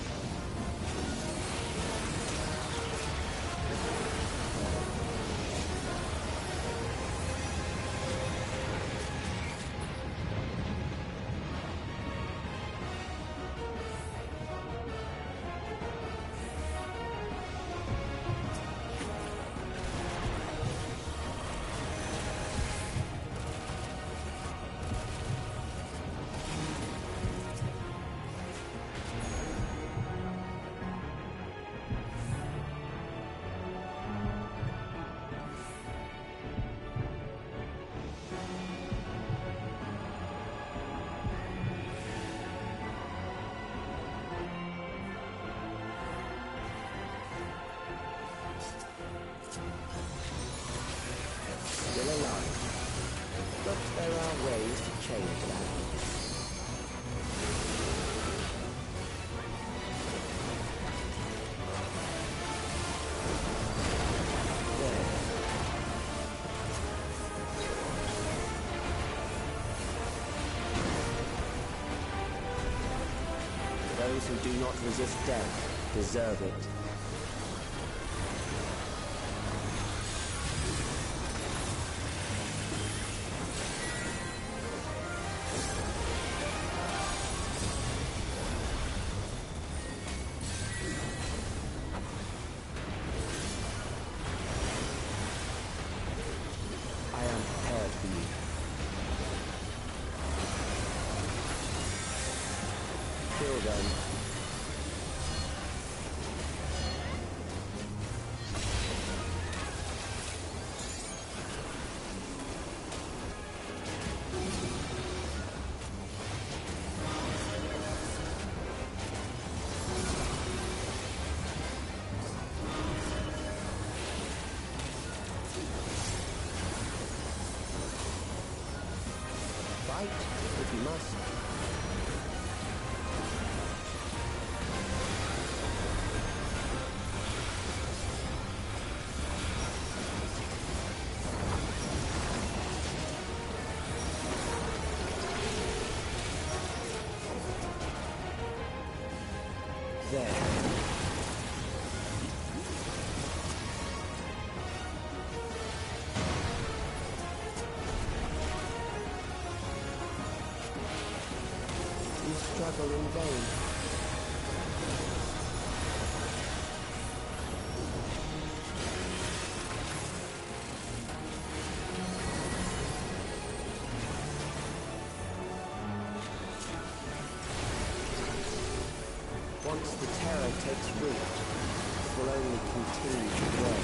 Still alive, but there are ways to change that. There. Those who do not resist death deserve it. Kill them. Fight if you must. There. You struggle in vain. Once the terror takes root, it will only continue to grow.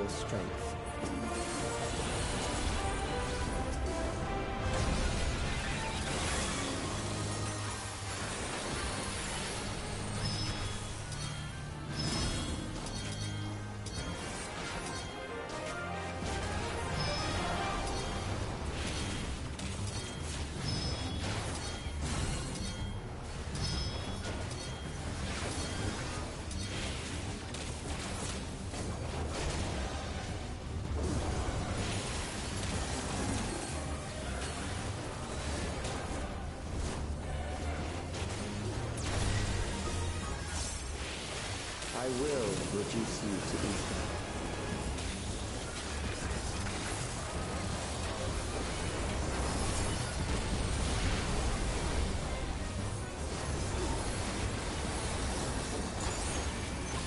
your strength. I will reduce you to ether.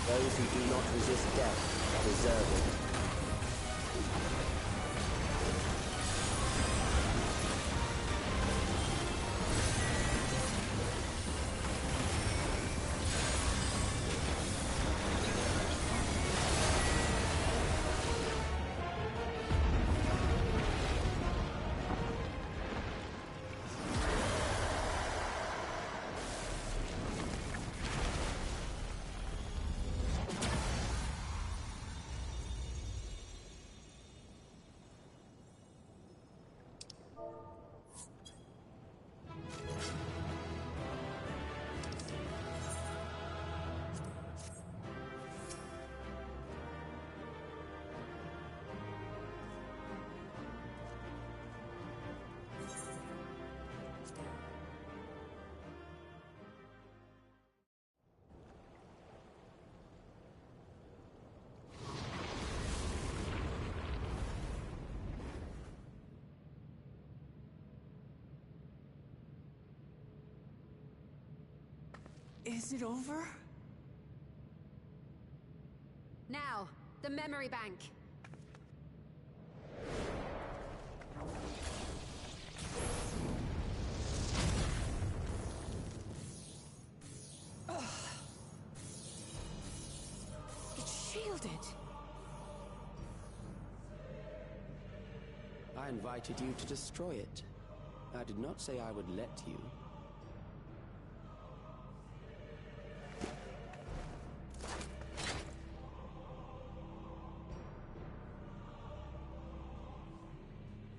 Those who do not resist death deserve it. Is it over? Now, the memory bank. It's shielded. I invited you to destroy it. I did not say I would let you.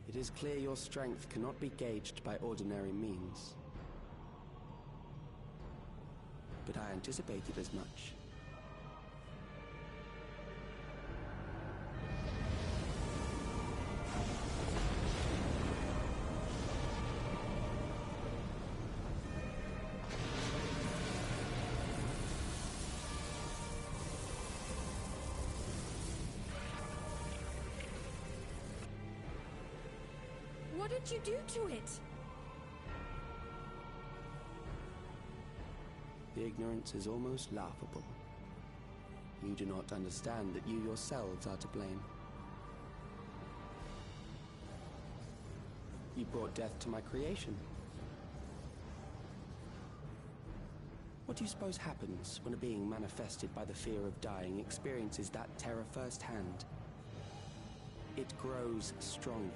It is clear your strength cannot be gauged by ordinary means. But I anticipated as much. What did you do to it? The ignorance is almost laughable. You do not understand that you yourselves are to blame. You brought death to my creation. What do you suppose happens when a being manifested by the fear of dying experiences that terror firsthand? It grows stronger.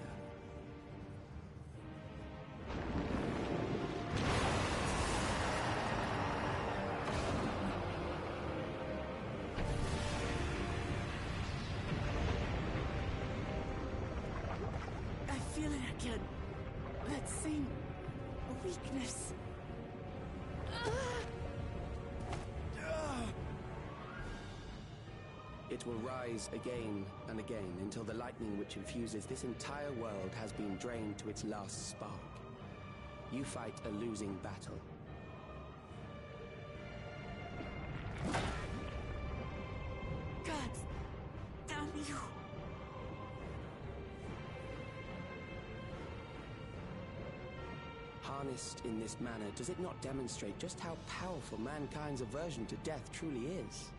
I feel it again. That same weakness. It will rise again and again until the lightning which infuses this entire world has been drained to its last spark. You fight a losing battle. God damn you. Harnessed in this manner, does it not demonstrate just how powerful mankind's aversion to death truly is?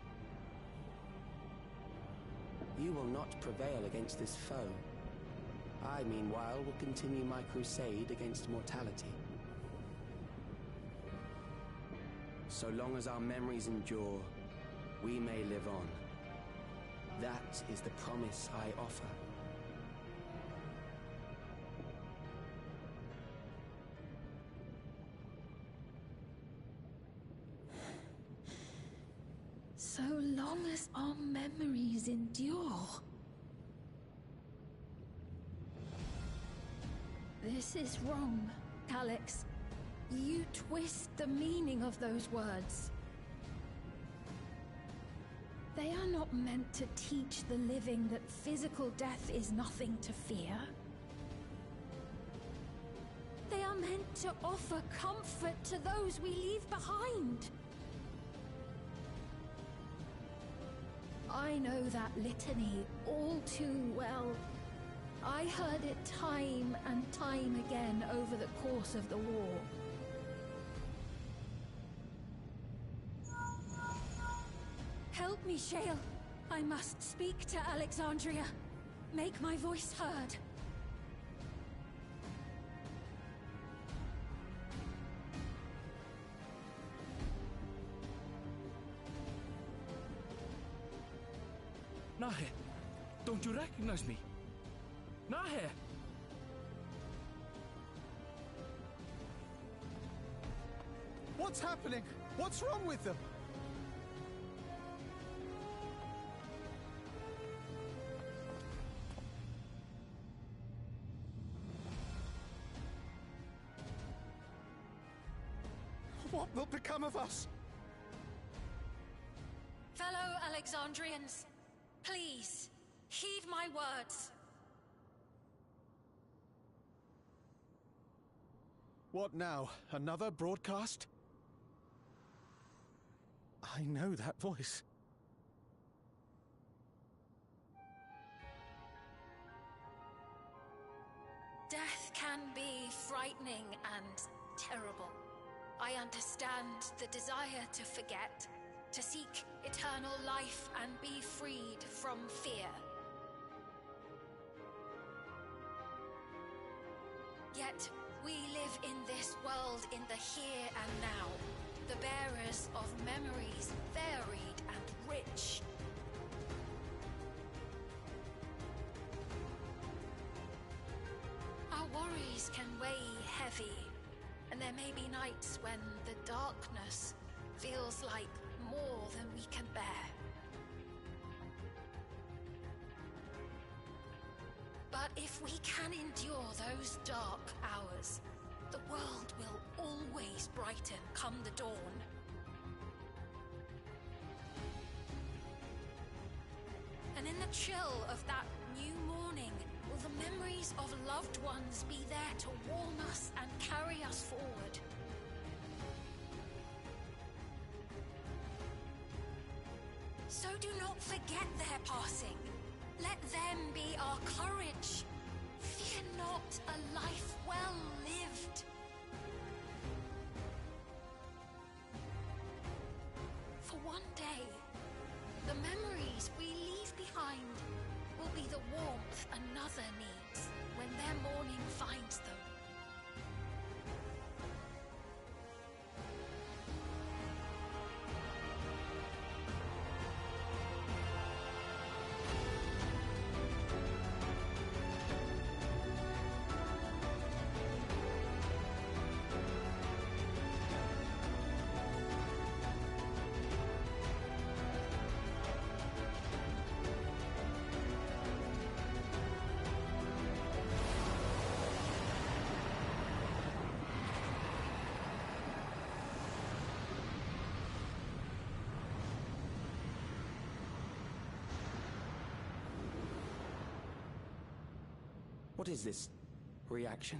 You will not prevail against this foe. I, meanwhile, will continue my crusade against mortality. So long as our memories endure, we may live on. That is the promise I offer. So long as our memories endure. This is wrong, Alex. You twist the meaning of those words. They are not meant to teach the living that physical death is nothing to fear. They are meant to offer comfort to those we leave behind. I know that litany all too well. I heard it time and time again over the course of the war. Help me, Shale. I must speak to Alexandria. Make my voice heard. Nahe, don't you recognize me? Nahe! What's happening? What's wrong with them? What will become of us? Fellow Alexandrians, please, heed my words. What now? Another broadcast? I know that voice. Death can be frightening and terrible. I understand the desire to forget, to seek eternal life and be freed from fear. Yet, we live in this world in the here and now, the bearers of memories varied and rich. Our worries can weigh heavy, and there may be nights when the darkness feels like more than we can bear. But if we can endure those dark hours, the world will always brighten come the dawn. And in the chill of that new morning, will the memories of loved ones be there to warm us and carry us forward? So do not forget their passing. Let them be our courage. Fear not a life well lived. For one day, the memories we leave behind will be the warmth another needs when their morning finds them. What is this reaction?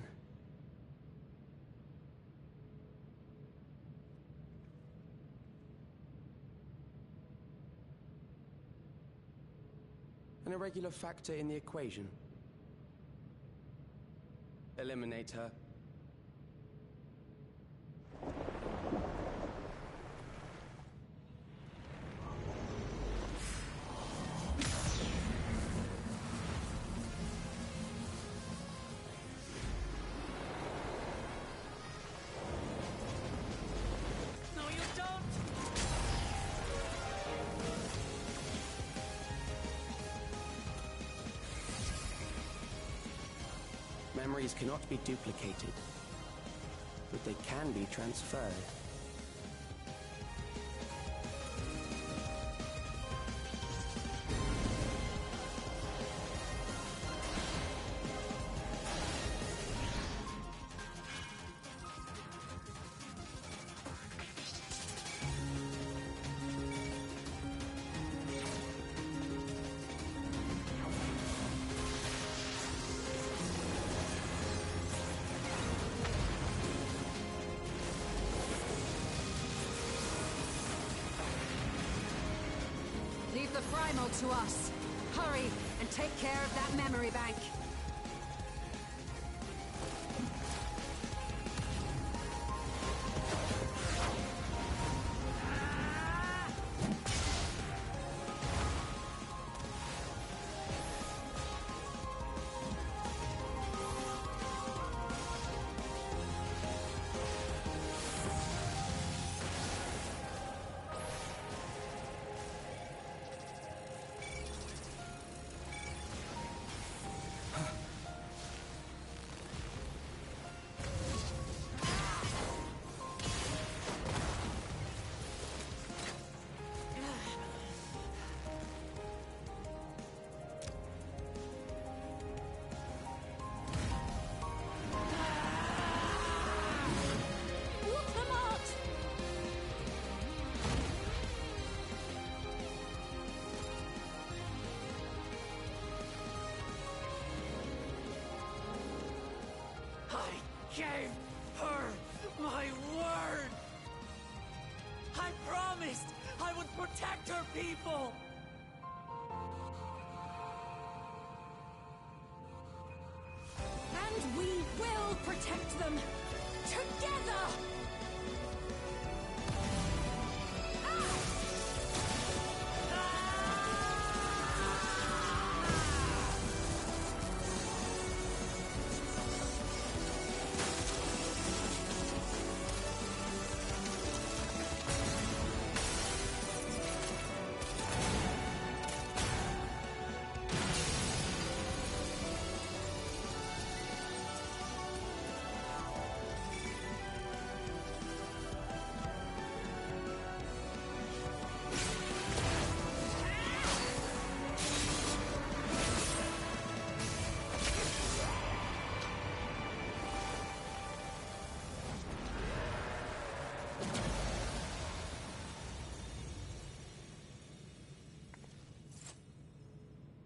An irregular factor in the equation. Eliminate her. Memories cannot be duplicated, but they can be transferred. Leave the primal to us. Hurry and take care of that memory bank. Gave her my word! I promised I would protect her people! And we will protect them! Together!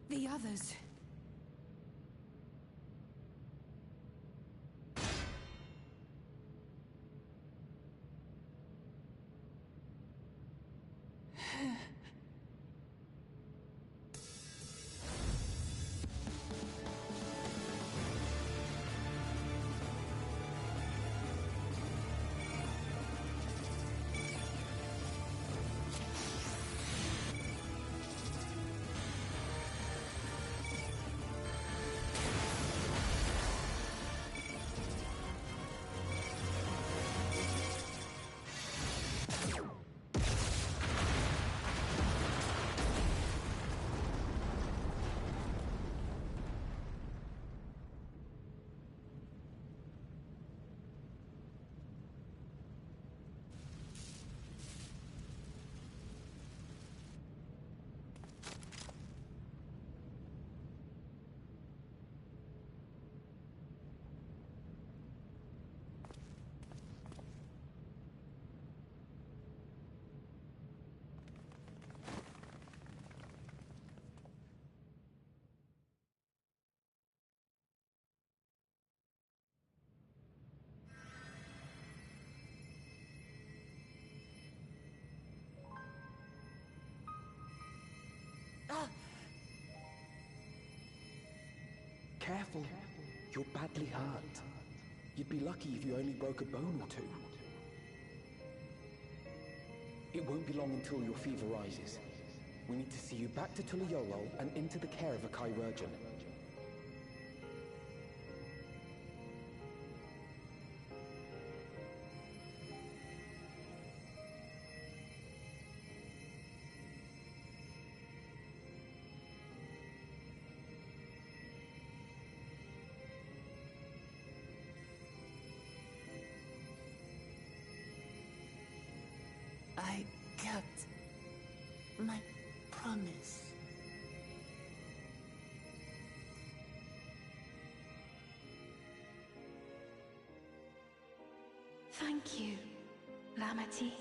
The others. Careful. You're badly hurt. You'd be lucky if you only broke a bone or two. It won't be long until your fever rises. We need to see you back to Tulayoro and into the care of a chirurgeon. forgot my promise. Thank you, Lamity.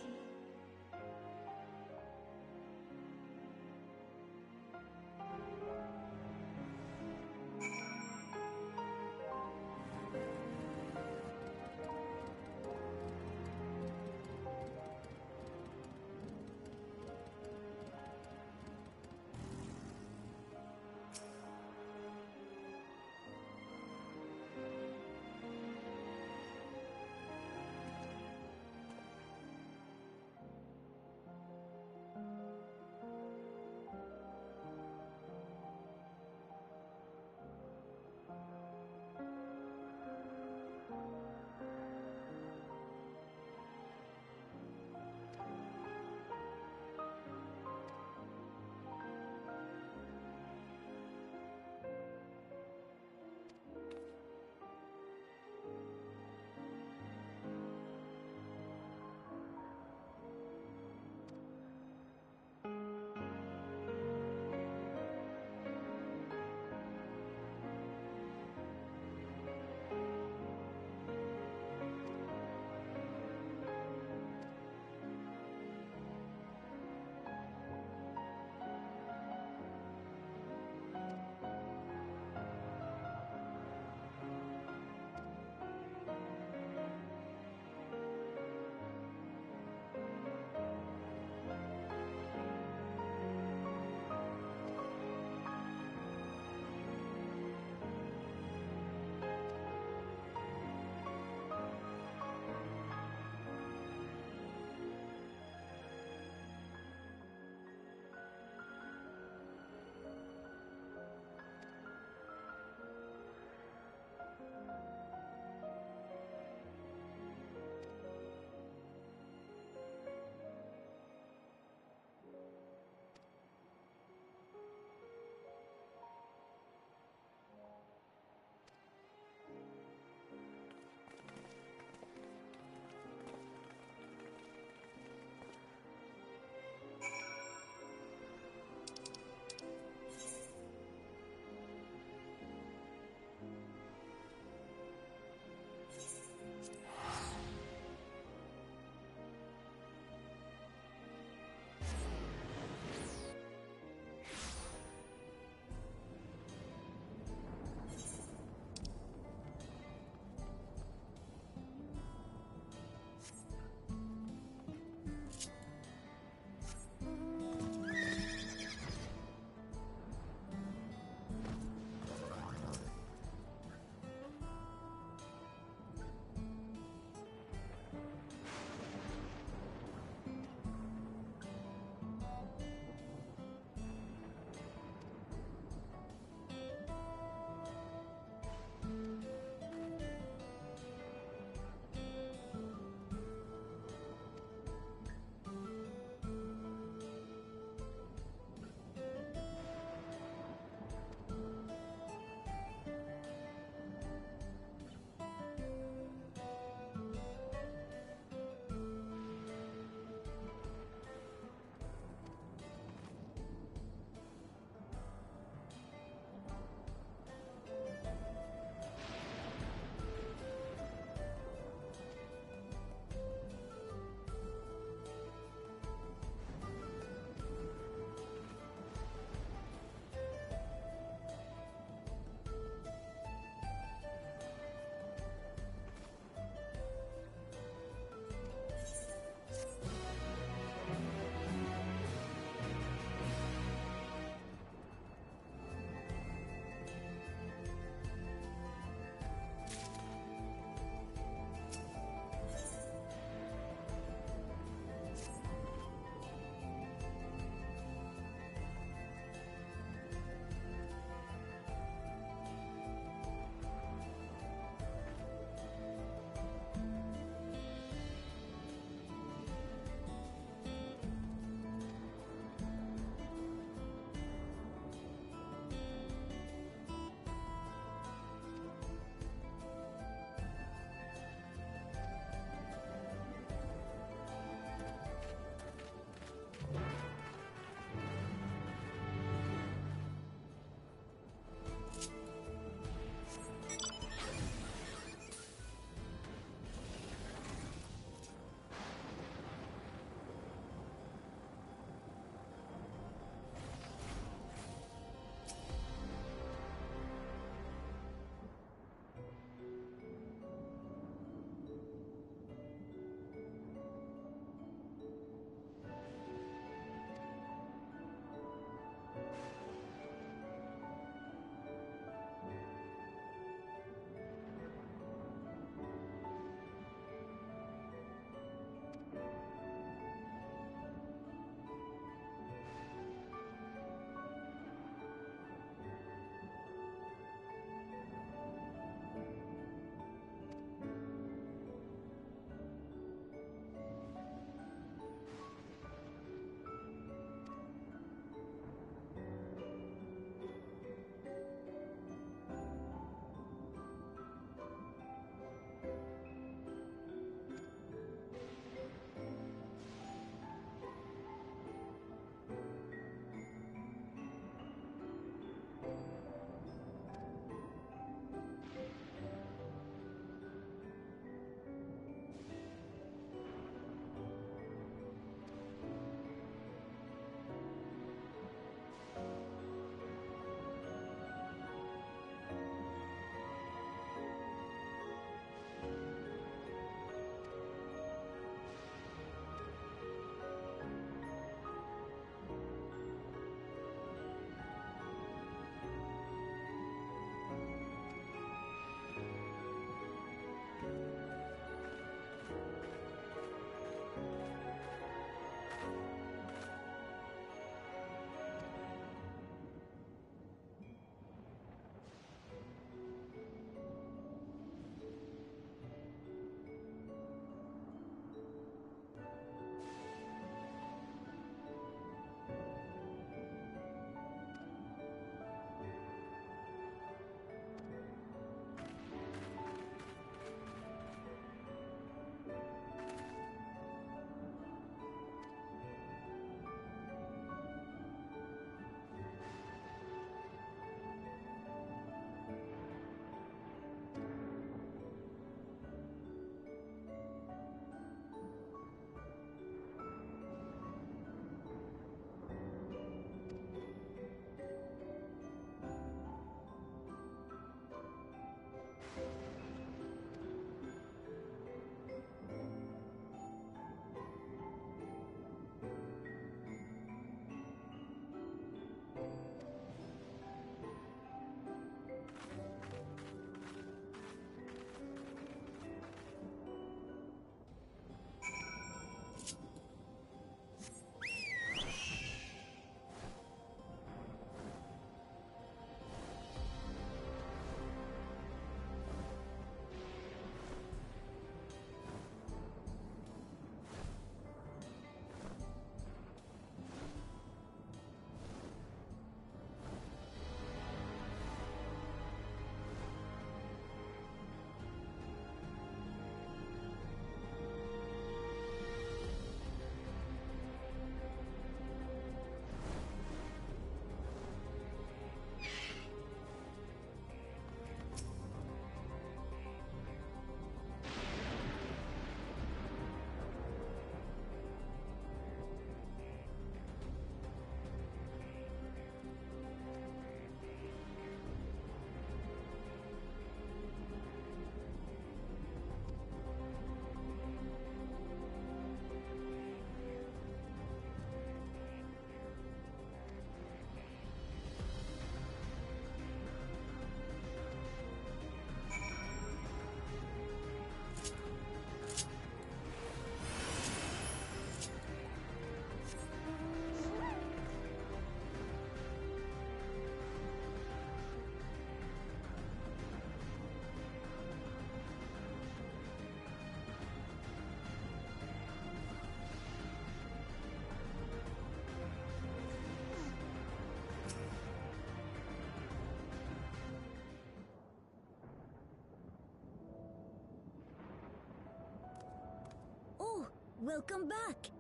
Welcome back.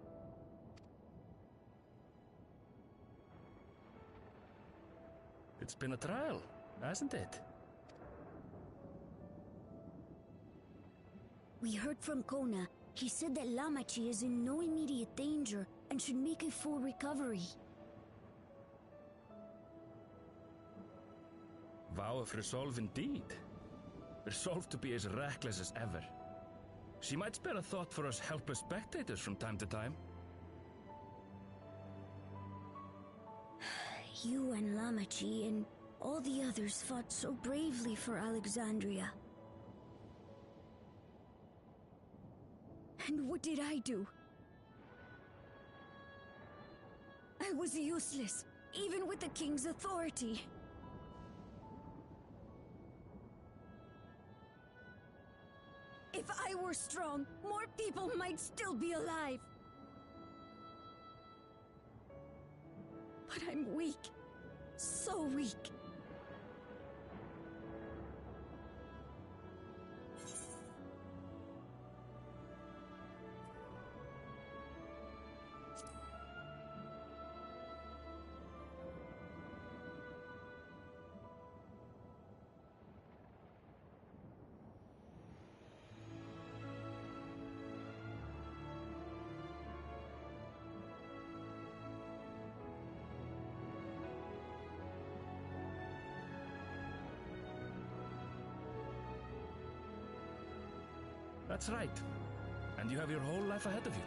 It's been a trial, hasn't it? We heard from Kona. He said that Lamachi is in no immediate danger and should make a full recovery. Vow of resolve indeed. Resolved to be as reckless as ever. She might spare a thought for us helpless spectators from time to time. You and Lamachi and all the others fought so bravely for Alexandria. And what did I do? I was useless, even with the king's authority. If I were strong, more people might still be alive. But I'm weak. So weak. That's right. And you have your whole life ahead of you.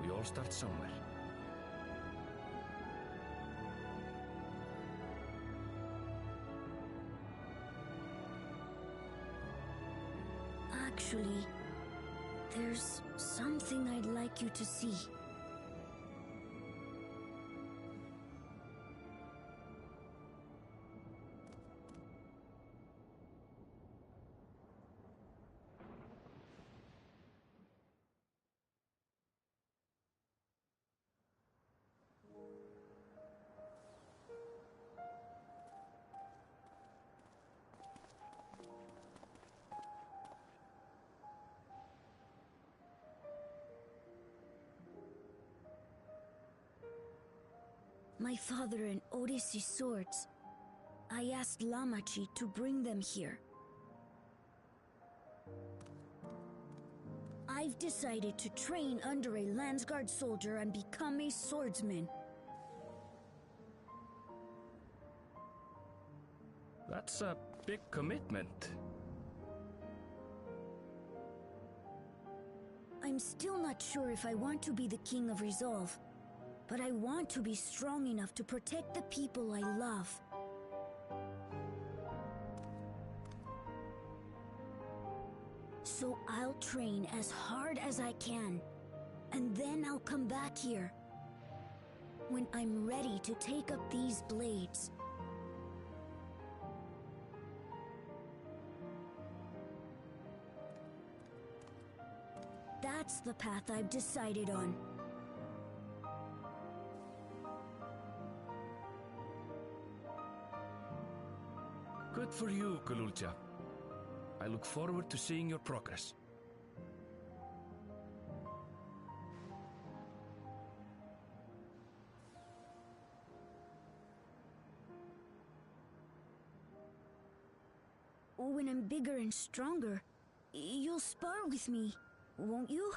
We all start somewhere. Actually, there's something I'd like you to see. My father and Odyssey's swords. I asked Lamachi to bring them here. I've decided to train under a Landsguard soldier and become a swordsman. That's a big commitment. I'm still not sure if I want to be the King of Resolve, but I want to be strong enough to protect the people I love. So I'll train as hard as I can, and then I'll come back here when I'm ready to take up these blades. That's the path I've decided on. Good for you, Kululcha. I look forward to seeing your progress. When I'm bigger and stronger, you'll spar with me, won't you?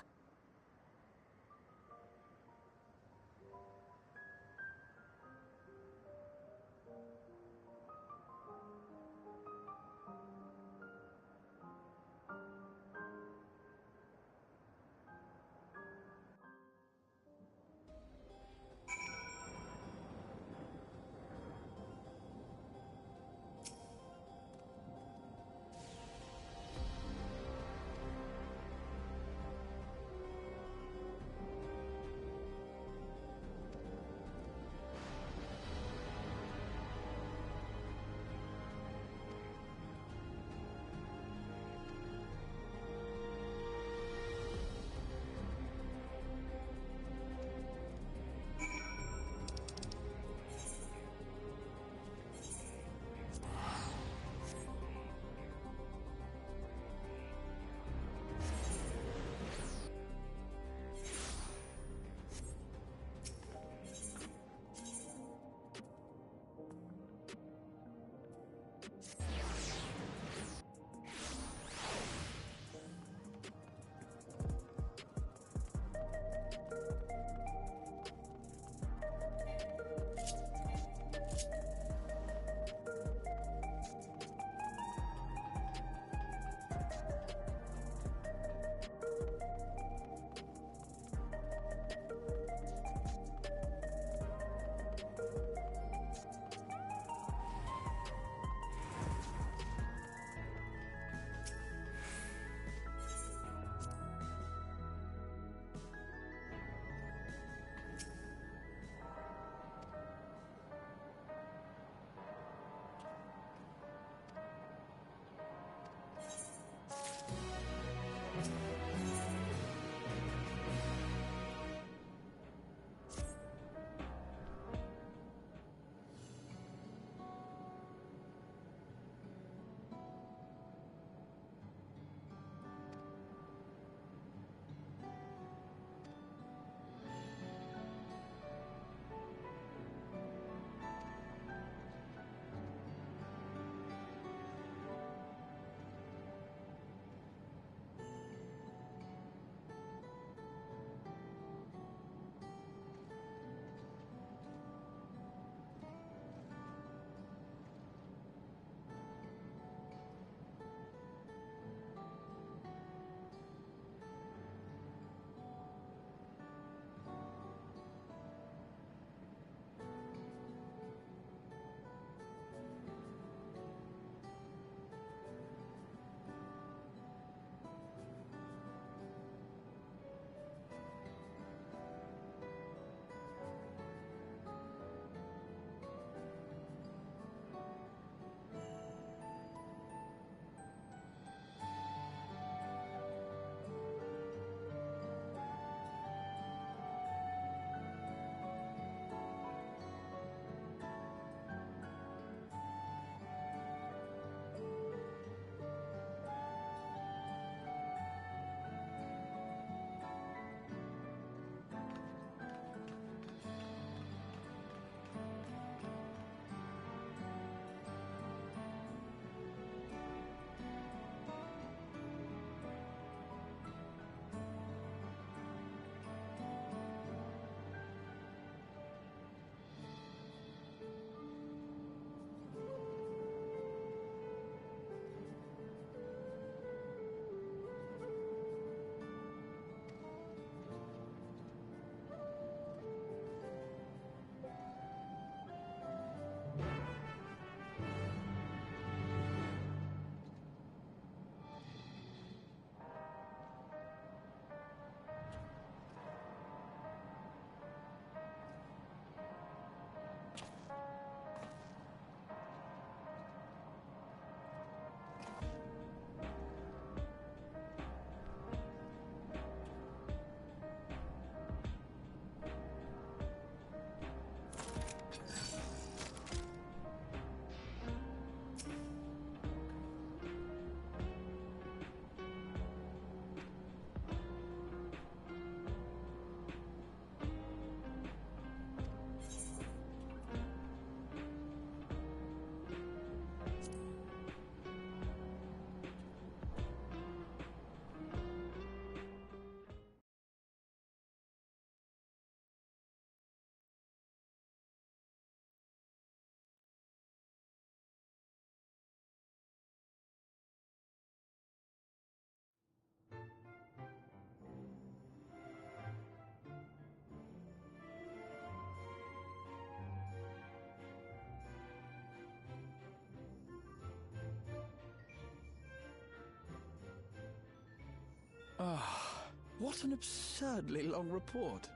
Ah, what an absurdly long report.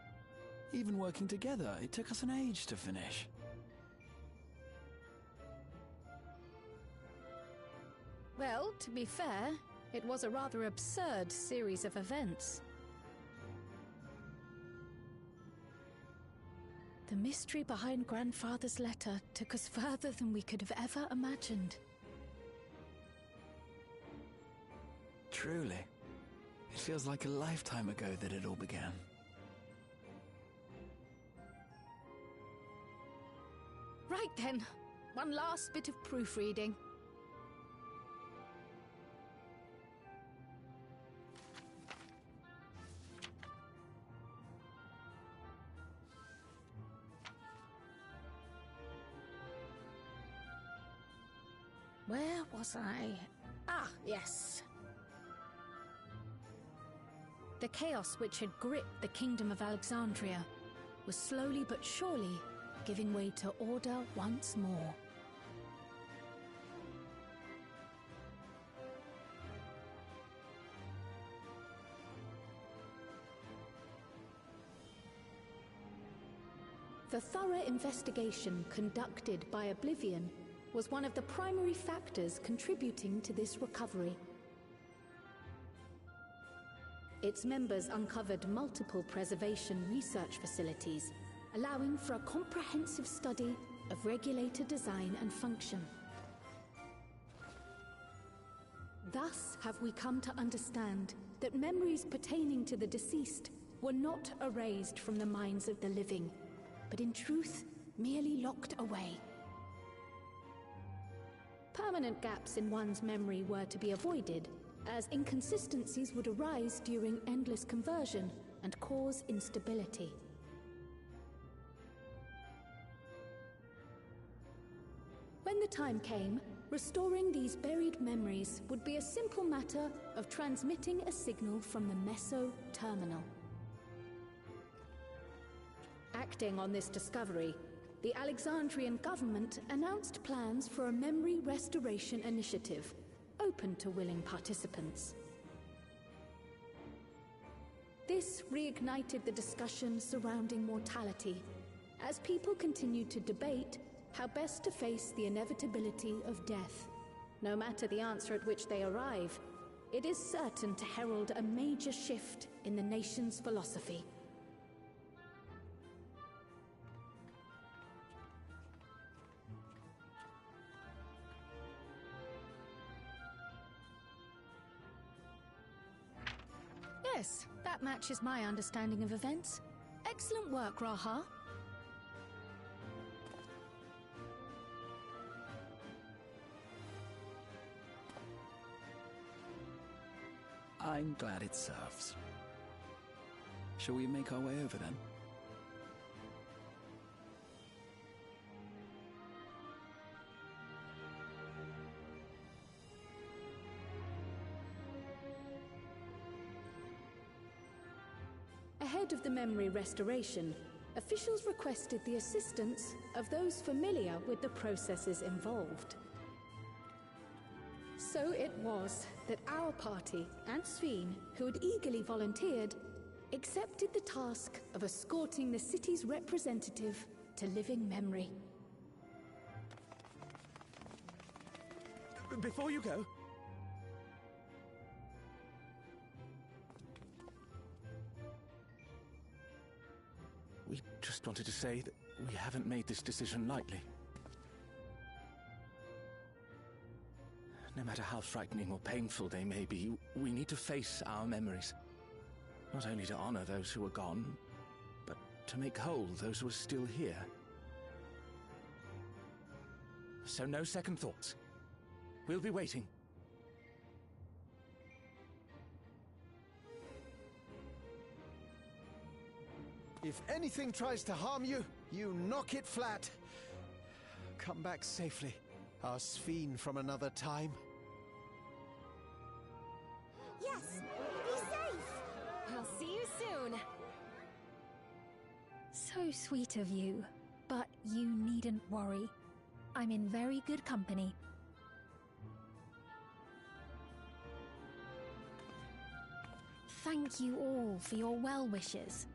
Even working together, it took us an age to finish. Well, to be fair, it was a rather absurd series of events. The mystery behind Grandfather's letter took us further than we could have ever imagined. Truly. It feels like a lifetime ago that it all began. Right then, one last bit of proofreading. Where was I? Ah, yes. The chaos which had gripped the Kingdom of Alexandria was slowly but surely giving way to order once more. The thorough investigation conducted by Oblivion was one of the primary factors contributing to this recovery. Its members uncovered multiple preservation research facilities, allowing for a comprehensive study of regulator design and function. Thus have we come to understand that memories pertaining to the deceased were not erased from the minds of the living, but in truth merely locked away. Permanent gaps in one's memory were to be avoided, as inconsistencies would arise during endless conversion and cause instability. When the time came, restoring these buried memories would be a simple matter of transmitting a signal from the Meso terminal. Acting on this discovery, the Alexandrian government announced plans for a memory restoration initiative, open to willing participants. This reignited the discussion surrounding mortality, as people continued to debate how best to face the inevitability of death. No matter the answer at which they arrive, it is certain to herald a major shift in the nation's philosophy. Yes, that matches my understanding of events. Excellent work, Raha. I'm glad it serves. Shall we make our way over then? Ahead of the memory restoration, officials requested the assistance of those familiar with the processes involved. So it was that our party and Sphene, who had eagerly volunteered, accepted the task of escorting the city's representative to living memory. Before you go, we just wanted to say that we haven't made this decision lightly. No matter how frightening or painful they may be, we need to face our memories. Not only to honor those who are gone, but to make whole those who are still here. So no second thoughts. We'll be waiting. If anything tries to harm you, you knock it flat. Come back safely, our Sphene from another time. Yes! Be safe! I'll see you soon! So sweet of you, but you needn't worry. I'm in very good company. thank you all for your well wishes.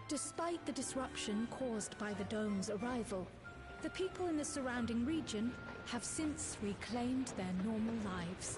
Despite the disruption caused by the dome's arrival, the people in the surrounding region have since reclaimed their normal lives.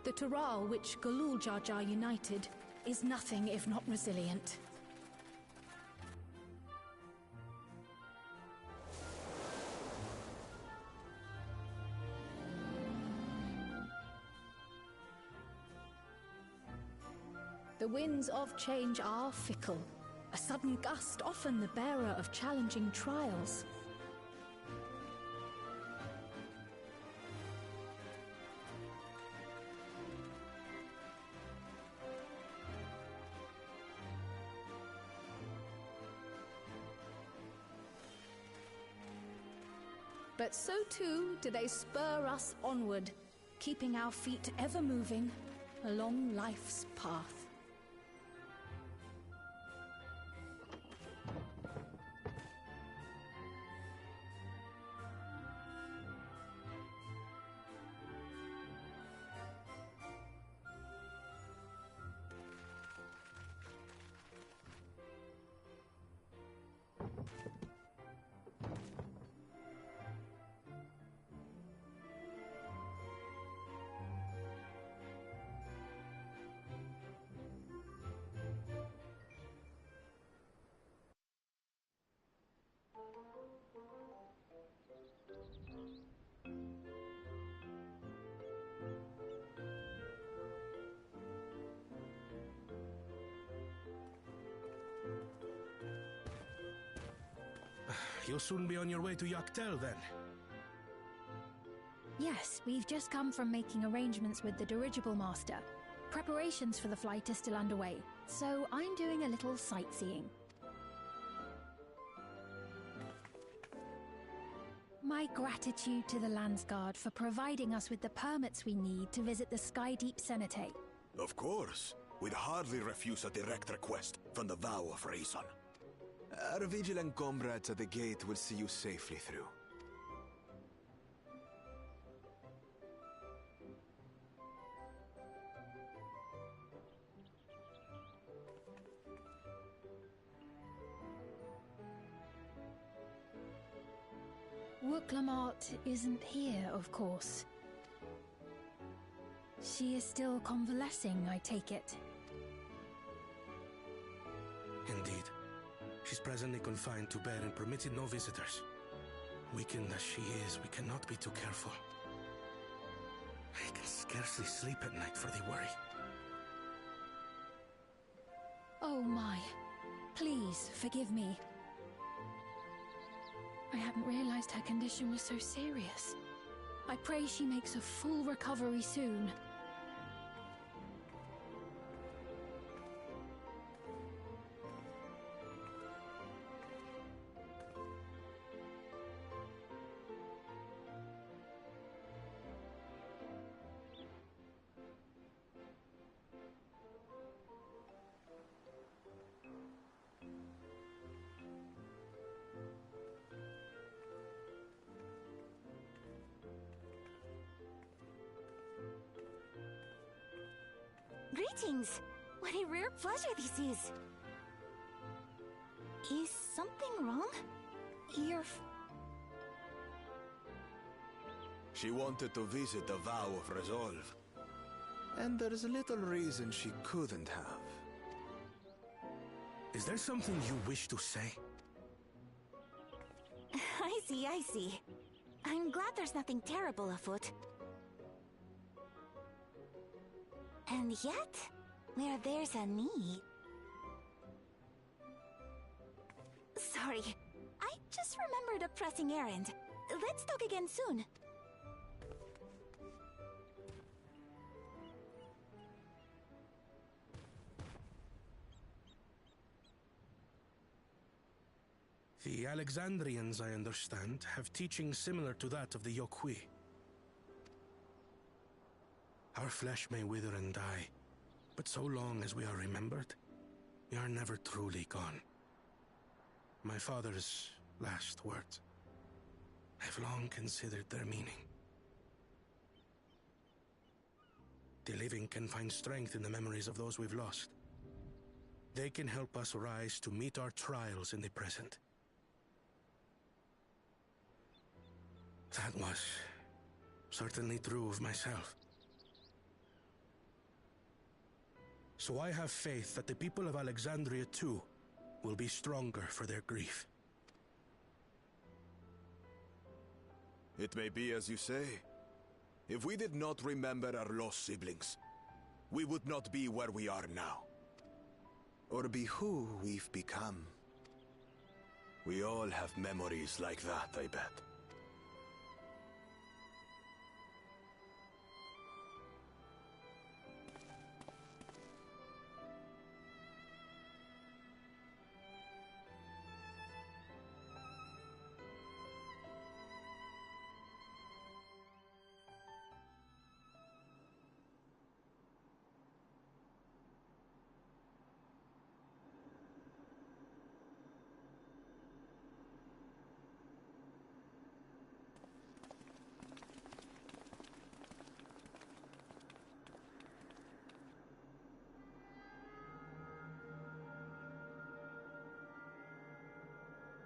The Taral which Galul Jar Jar united is nothing if not resilient. The winds of change are fickle. A sudden gust often the bearer of challenging trials. But so too do they spur us onward, keeping our feet ever moving along life's path. You'll soon be on your way to Yaktel, then? Yes, we've just come from making arrangements with the dirigible master. Preparations for the flight are still underway, so I'm doing a little sightseeing. My gratitude to the Landsguard for providing us with the permits we need to visit the Skydeep Cenote. Of course. We'd hardly refuse a direct request from the vow of reason. Our vigilant comrades at the gate will see you safely through. Wooklamart isn't here, of course. She is still convalescing, I take it. Indeed. She's presently confined to bed and permitted no visitors. Weakened as she is, we cannot be too careful. I can scarcely sleep at night for the worry. Oh my. Please, forgive me. I hadn't realized her condition was so serious. I pray she makes a full recovery soon. Greetings! What a rare pleasure this is. Is something wrong? She wanted to visit the Vow of Resolve. And there's a little reason she couldn't have. Is there something you wish to say? I see. I'm glad there's nothing terrible afoot. And yet, where there's a need... Sorry, I just remembered a pressing errand. Let's talk again soon. The Alexandrians, I understand, have teachings similar to that of the Yokui. Our flesh may wither and die, but so long as we are remembered, we are never truly gone. My father's last words. I've long considered their meaning. The living can find strength in the memories of those we've lost. They can help us rise to meet our trials in the present. That was certainly true of myself. So I have faith that the people of Alexandria too will be stronger for their grief. It may be as you say. If we did not remember our lost siblings, we would not be where we are now. Or be who we've become. We all have memories like that, I bet.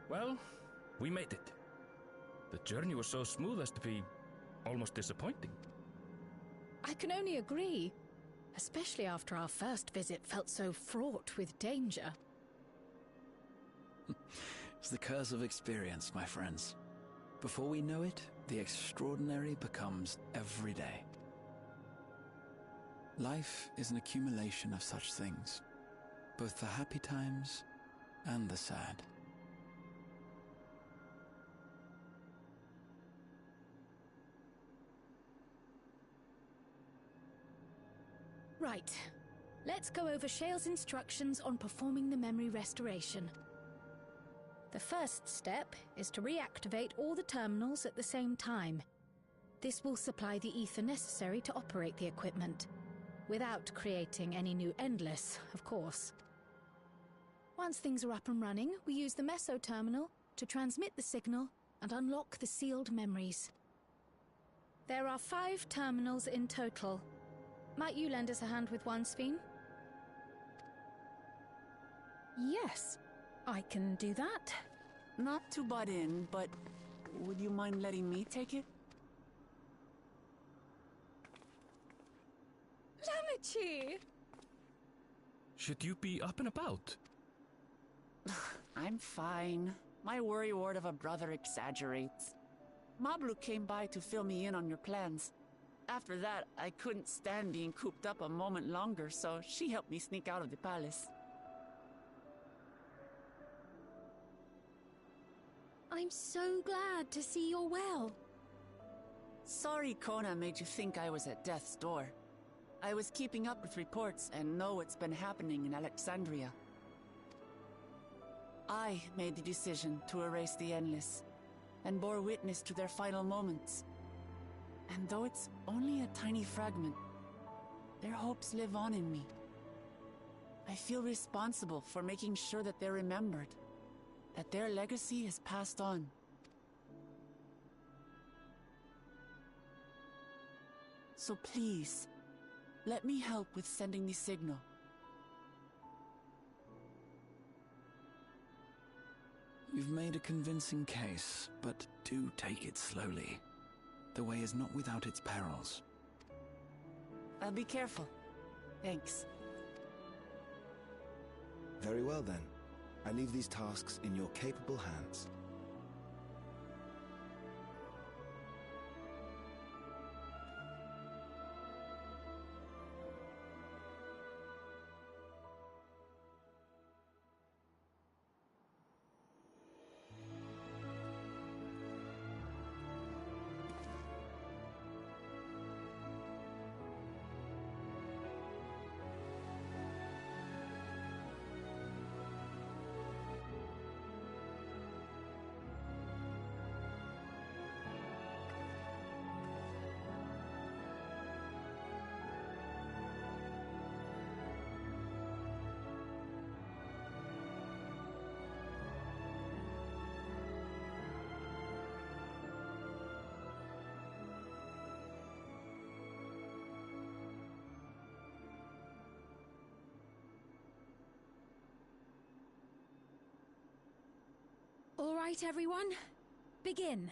Well, we made it. The journey was so smooth as to be almost disappointing. I can only agree, especially after our first visit felt so fraught with danger. It's the curse of experience, my friends. Before we know it, the extraordinary becomes every day. Life is an accumulation of such things, both the happy times and the sad. Right. Let's go over Shale's instructions on performing the memory restoration. The first step is to reactivate all the terminals at the same time. This will supply the ether necessary to operate the equipment, without creating any new Endless, of course. Once things are up and running, we use the Meso terminal to transmit the signal and unlock the sealed memories. There are 5 terminals in total. Might you lend us a hand with one, Sphene? Yes, I can do that. Not to butt in, but would you mind letting me take it? Lamichi! Should you be up and about? I'm fine. My worrywart of a brother exaggerates. Mablu came by to fill me in on your plans. After that, I couldn't stand being cooped up a moment longer, so she helped me sneak out of the palace. I'm so glad to see you're well. Sorry Kona made you think I was at death's door. I was keeping up with reports and know what's been happening in Alexandria. I made the decision to erase the Endless, and bore witness to their final moments. And though it's only a tiny fragment, their hopes live on in me. I feel responsible for making sure that they're remembered, that their legacy is passed on. So please, Let me help with sending the signal. You've made a convincing case, but do take it slowly. The way is not without its perils. I'll be careful. Thanks. Very well then. I leave these tasks in your capable hands. All right, everyone. Begin.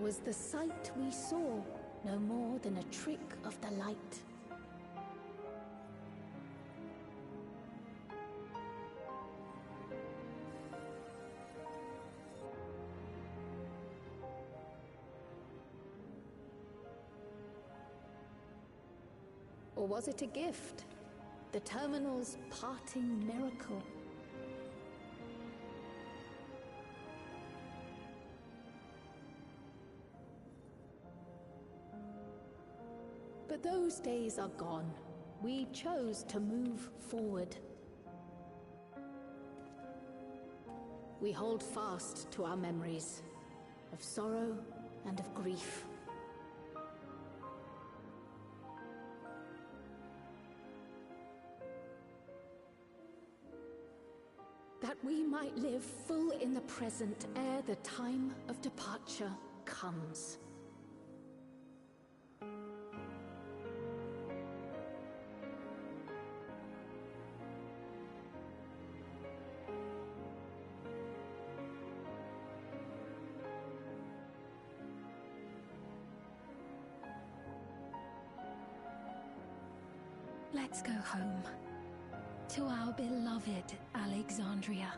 Was the sight we saw no more than a trick of the light? Or was it a gift? The Terminal's parting miracle? But those days are gone. We chose to move forward. We hold fast to our memories of sorrow and of grief. That we might live full in the present ere the time of departure comes. Let's go home. To our beloved Alexandria.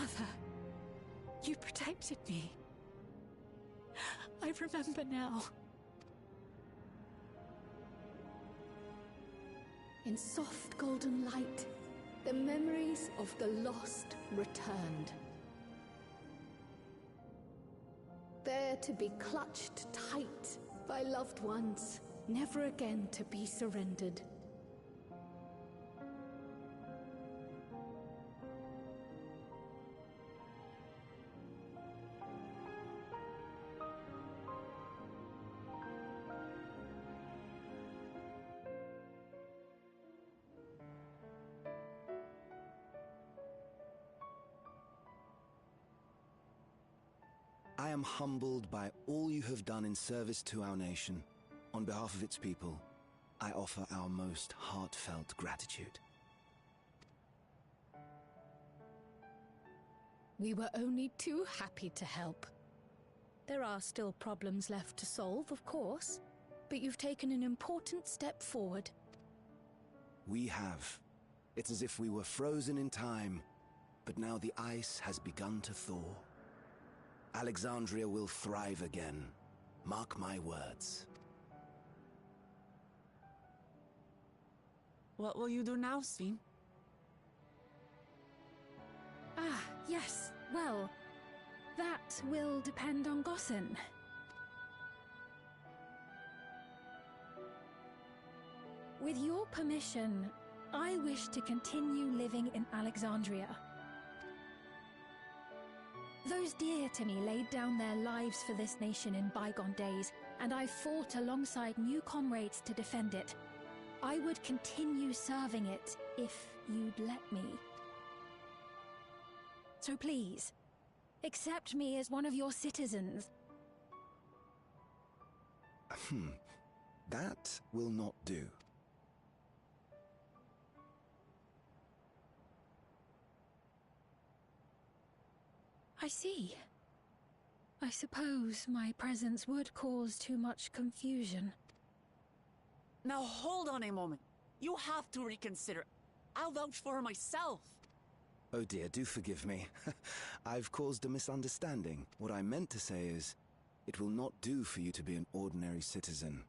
Mother, you protected me. I remember now. In soft golden light, the memories of the lost returned. There to be clutched tight by loved ones, never again to be surrendered. I am humbled by all you have done in service to our nation. On behalf of its people, I offer our most heartfelt gratitude. We were only too happy to help. There are still problems left to solve, of course, but you've taken an important step forward. We have. It's as if we were frozen in time, but now the ice has begun to thaw. Alexandria will thrive again. Mark my words. What will you do now, Sven? Ah, yes. Well, that will depend on Gossen. With your permission, I wish to continue living in Alexandria. Those dear to me laid down their lives for this nation in bygone days, and I fought alongside new comrades to defend it. I would continue serving it if you'd let me. So please, accept me as one of your citizens. That will not do. I see. I suppose my presence would cause too much confusion. Now hold on a moment. You have to reconsider. I'll vouch for her myself. Oh dear, do forgive me. I've caused a misunderstanding. What I meant to say is, it will not do for you to be an ordinary citizen.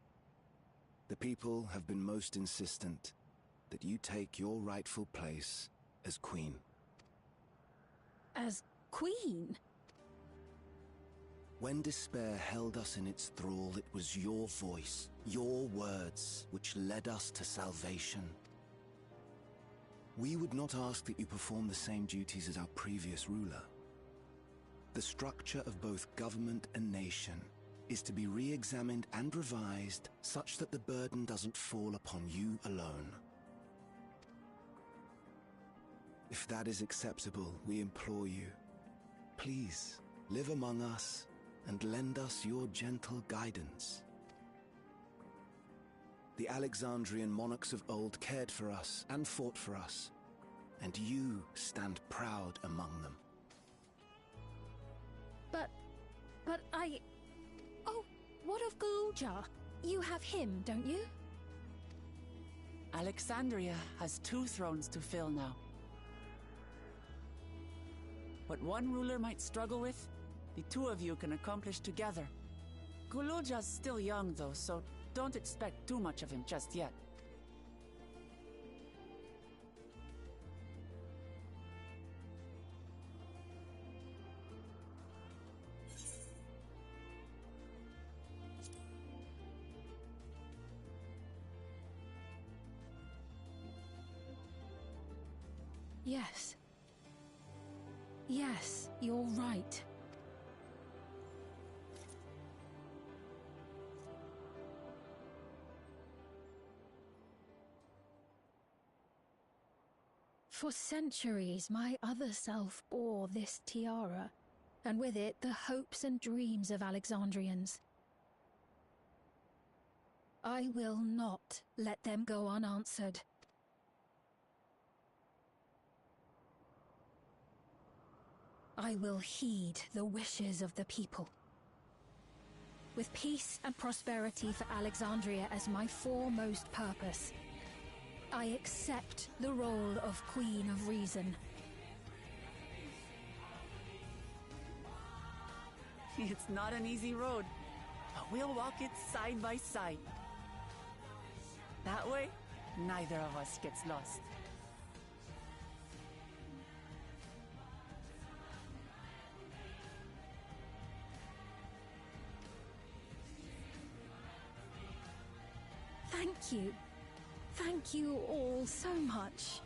The people have been most insistent that you take your rightful place as queen. As queen? When despair held us in its thrall, it was your voice, your words, which led us to salvation. We would not ask that you perform the same duties as our previous ruler. The structure of both government and nation is to be re-examined and revised such that the burden doesn't fall upon you alone. If that is acceptable, we implore you, please live among us and lend us your gentle guidance. The Alexandrian monarchs of old cared for us and fought for us, and you stand proud among them. But I... Oh, what of Galuja? You have him, don't you? Alexandria has 2 thrones to fill now. What one ruler might struggle with, the 2 of you can accomplish together. Galuja's still young though, so don't expect too much of him just yet. Yes. Yes, you're right. For centuries, my other self bore this tiara, and with it the hopes and dreams of Alexandrians. I will not let them go unanswered. I will heed the wishes of the people. With peace and prosperity for Alexandria as my foremost purpose, I accept the role of Queen of Reason. It's not an easy road, but we'll walk it side by side. That way, neither of us gets lost. Thank you. Thank you all so much.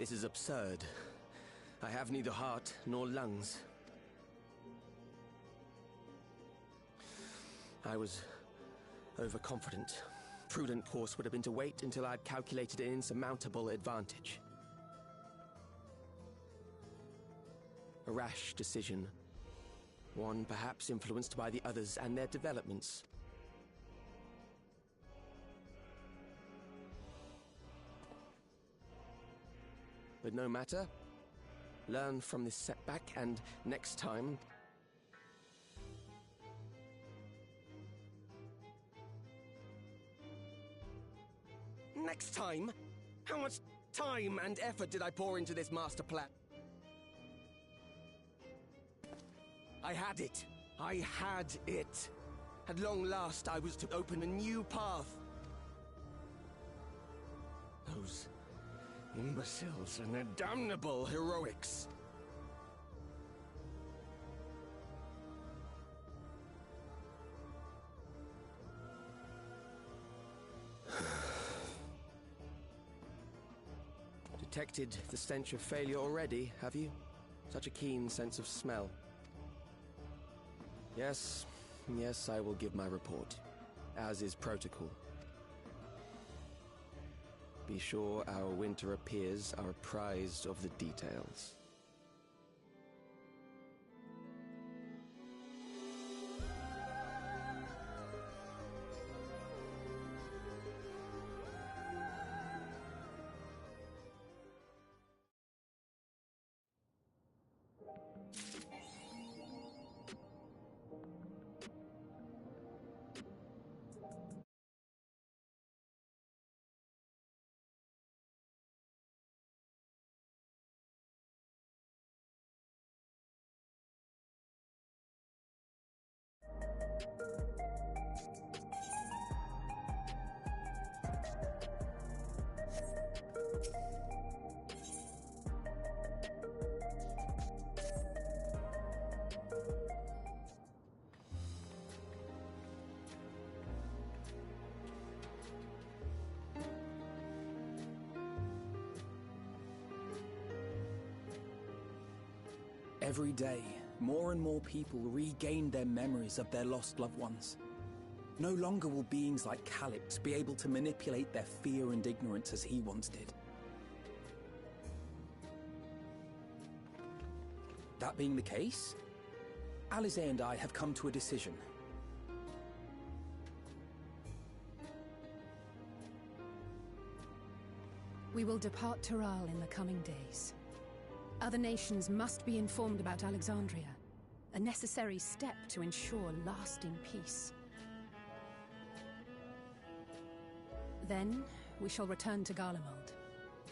This is absurd. I have neither heart nor lungs. I was overconfident. Prudent course would have been to wait until I'd calculated an insurmountable advantage. A rash decision. One perhaps influenced by the others and their developments. But no matter. Learn from this setback, and next time... Next time? How much time and effort did I pour into this master plan? I had it. I had it. At long last, I was to open a new path. Those imbeciles and their damnable heroics. Detected the stench of failure already, have you? Such a keen sense of smell. Yes, I will give my report, as is protocol. Be sure our winter peers are apprised of the details. Every day, more and more people regain their memories of their lost loved ones. No longer will beings like Calyx be able to manipulate their fear and ignorance as he once did. That being the case, Alize and I have come to a decision. We will depart Taral in the coming days. Other nations must be informed about Alexandria, a necessary step to ensure lasting peace. Then, we shall return to Garlemald.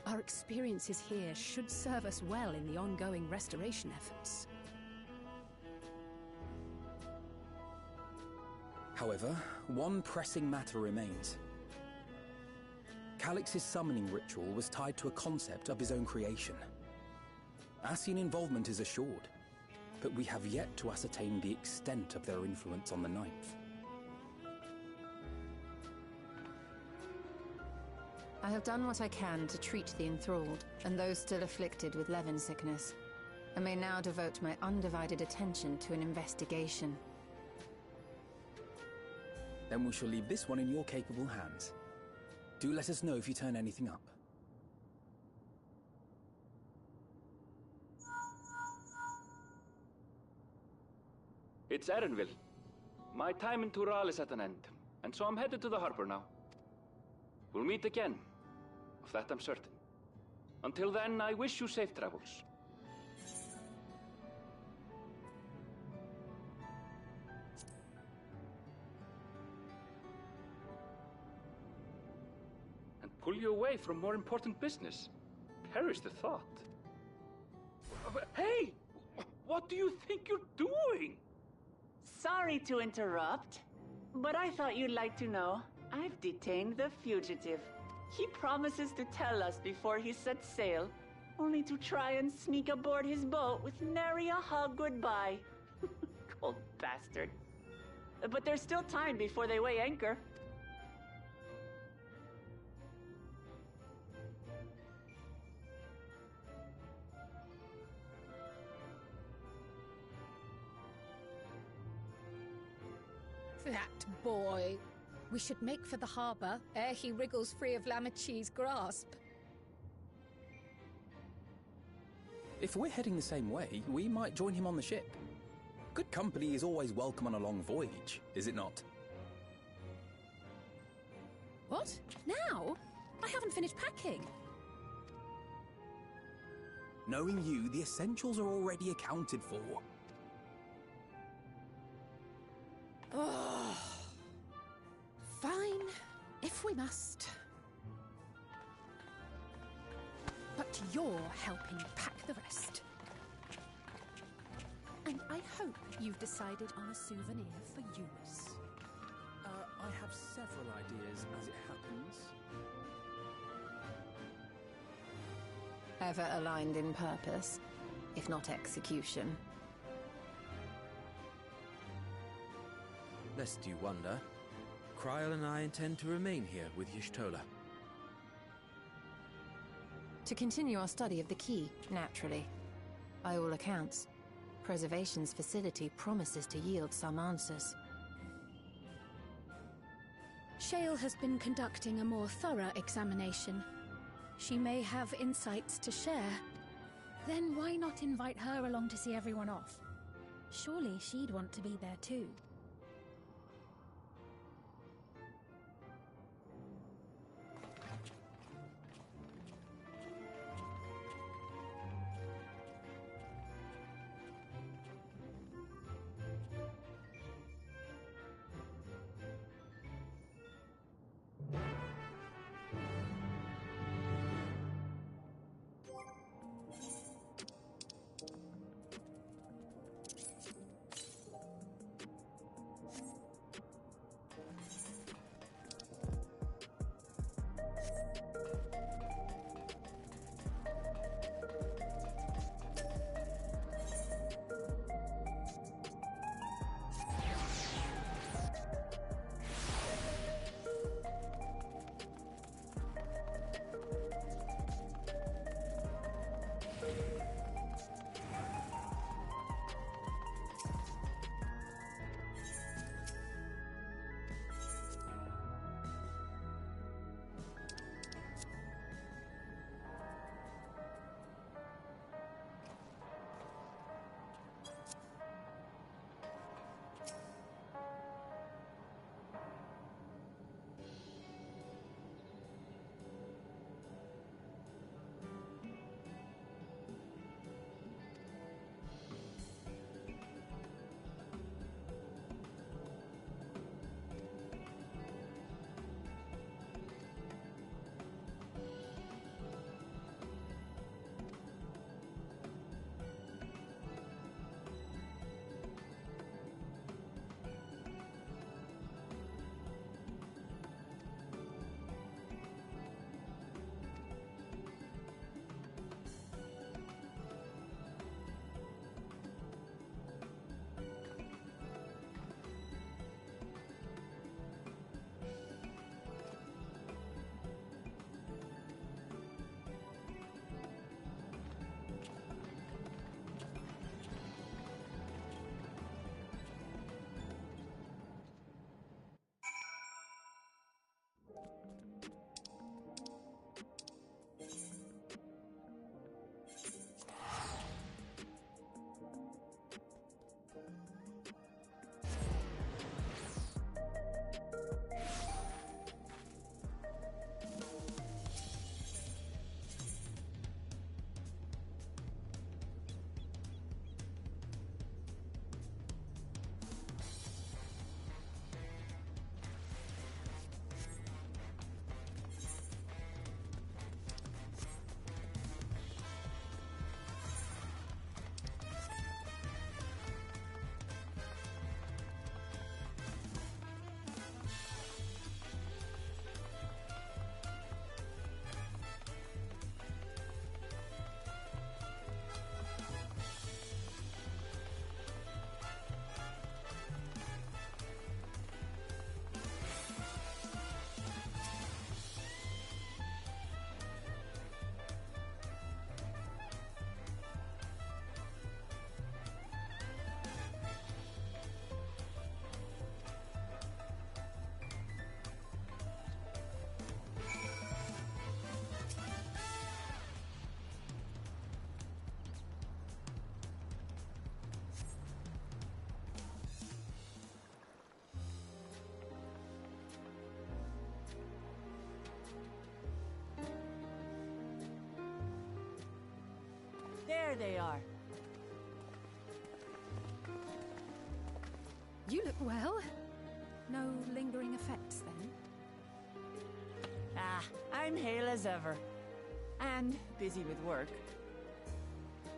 Our experiences here should serve us well in the ongoing restoration efforts. However, one pressing matter remains. Calyx's summoning ritual was tied to a concept of his own creation. Ascian involvement is assured, but we have yet to ascertain the extent of their influence on the Ninth. I have done what I can to treat the enthralled, and those still afflicted with Levin sickness. I may now devote my undivided attention to an investigation. Then we shall leave this one in your capable hands. Do let us know if you turn anything up. It's Erenville. My time in Tural is at an end, and so I'm headed to the harbor now. We'll meet again, of that I'm certain. Until then, I wish you safe travels. And pull you away from more important business. Perish the thought. Hey! What do you think you're doing? Sorry to interrupt, but I thought you'd like to know. I've detained the fugitive. He promises to tell us before he sets sail, only to try and sneak aboard his boat with nary a hug goodbye. Cold bastard. But there's still time before they weigh anchor. That boy. We should make for the harbour ere he wriggles free of Lamachi's grasp. If we're heading the same way, we might join him on the ship. Good company is always welcome on a long voyage, is it not? What? Now? I haven't finished packing. Knowing you, the essentials are already accounted for. Oh. Fine, if we must. But you're helping pack the rest. And I hope you've decided on a souvenir for Eunice. I have several ideas as it happens. Ever aligned in purpose, if not execution. Lest you wonder, Kryl and I intend to remain here with Y'shtola. To continue our study of the key, naturally. By all accounts, Preservation's facility promises to yield some answers. Shale has been conducting a more thorough examination. She may have insights to share. Then why not invite her along to see everyone off? Surely she'd want to be there too. There they are. You look well. No lingering effects, then? Ah, I'm hale as ever. And busy with work.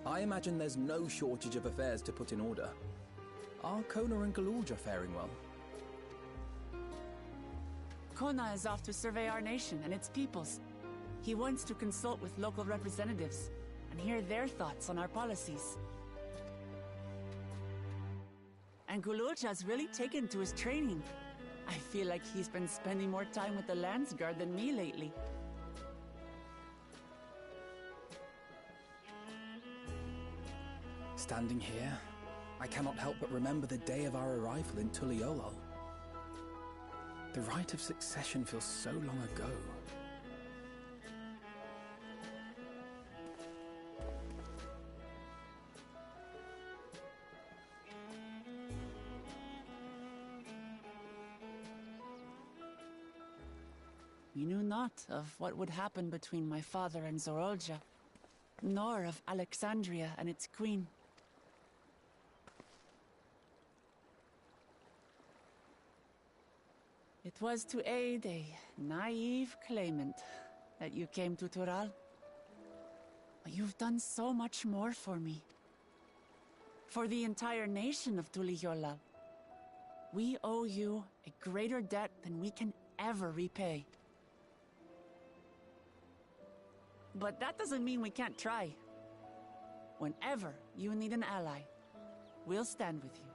I imagine there's no shortage of affairs to put in order. Are Kona and Galulja faring well? Kona is off to survey our nation and its peoples. He wants to consult with local representatives and hear their thoughts on our policies. And Galulja's really taken to his training. I feel like he's been spending more time with the Landsguard than me lately. Standing here, I cannot help but remember the day of our arrival in Tuliolol. The rite of succession feels so long ago. We knew not of what would happen between my father and Zorolja, nor of Alexandria and its queen. It was to aid a naive claimant that you came to Tural. But you've done so much more for me. For the entire nation of Tuliyollal. We owe you a greater debt than we can ever repay. But that doesn't mean we can't try. Whenever you need an ally, we'll stand with you.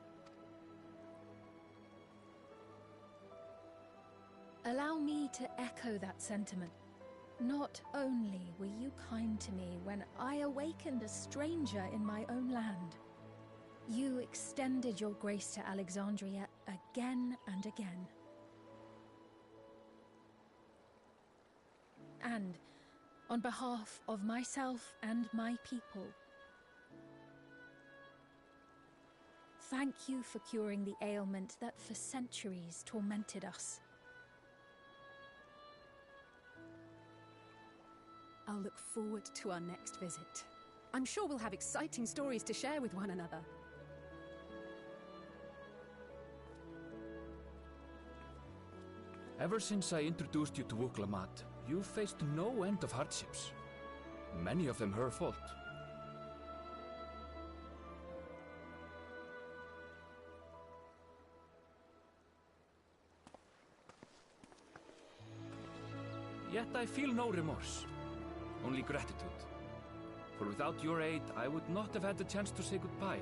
Allow me to echo that sentiment. Not only were you kind to me when I awakened a stranger in my own land, you extended your grace to Alexandria again and again. And on behalf of myself and my people, thank you for curing the ailment that for centuries tormented us. I'll look forward to our next visit. I'm sure we'll have exciting stories to share with one another. Ever since I introduced you to Wuklamat, you've faced no end of hardships. Many of them her fault. Yet I feel no remorse. Only gratitude. For without your aid, I would not have had the chance to say goodbye.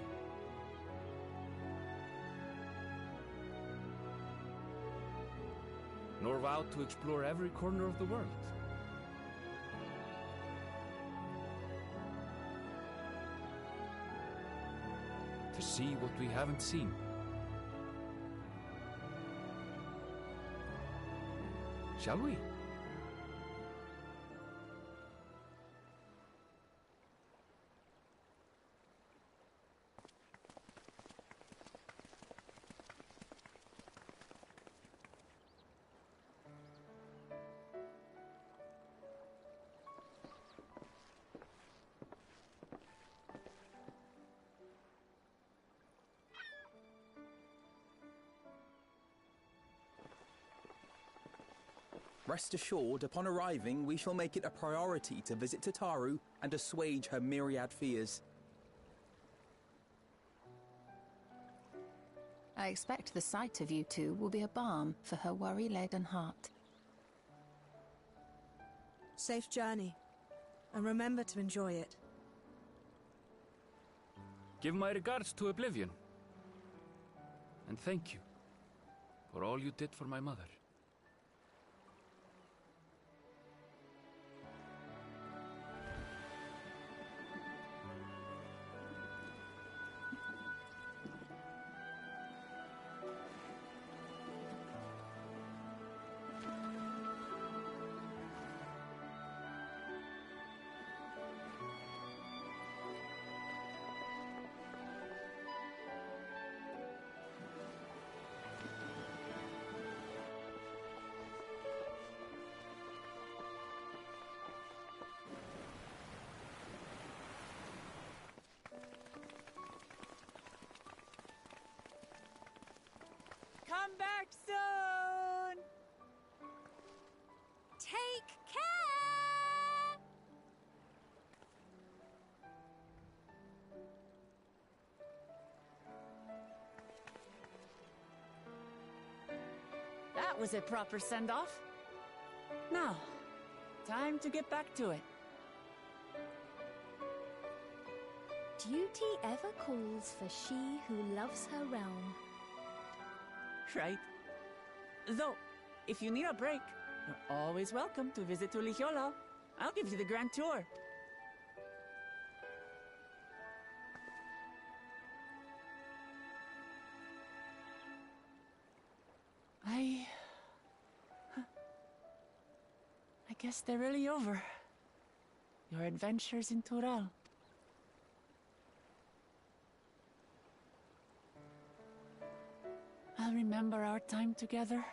Nor vowed to explore every corner of the world. To see what we haven't seen. Shall we? Rest assured, upon arriving, we shall make it a priority to visit Tataru and assuage her myriad fears. I expect the sight of you two will be a balm for her worry-laden heart. Safe journey, and remember to enjoy it. Give my regards to Oblivion. And thank you for all you did for my mother. back soon! Take care! That was a proper send-off. Now, time to get back to it. Duty ever calls for she who loves her realm. Right. Though, if you need a break, you're always welcome to visit Tulihiola. I'll give you the grand tour. I guess they're really over. Your adventures in Tural. I'll remember our time together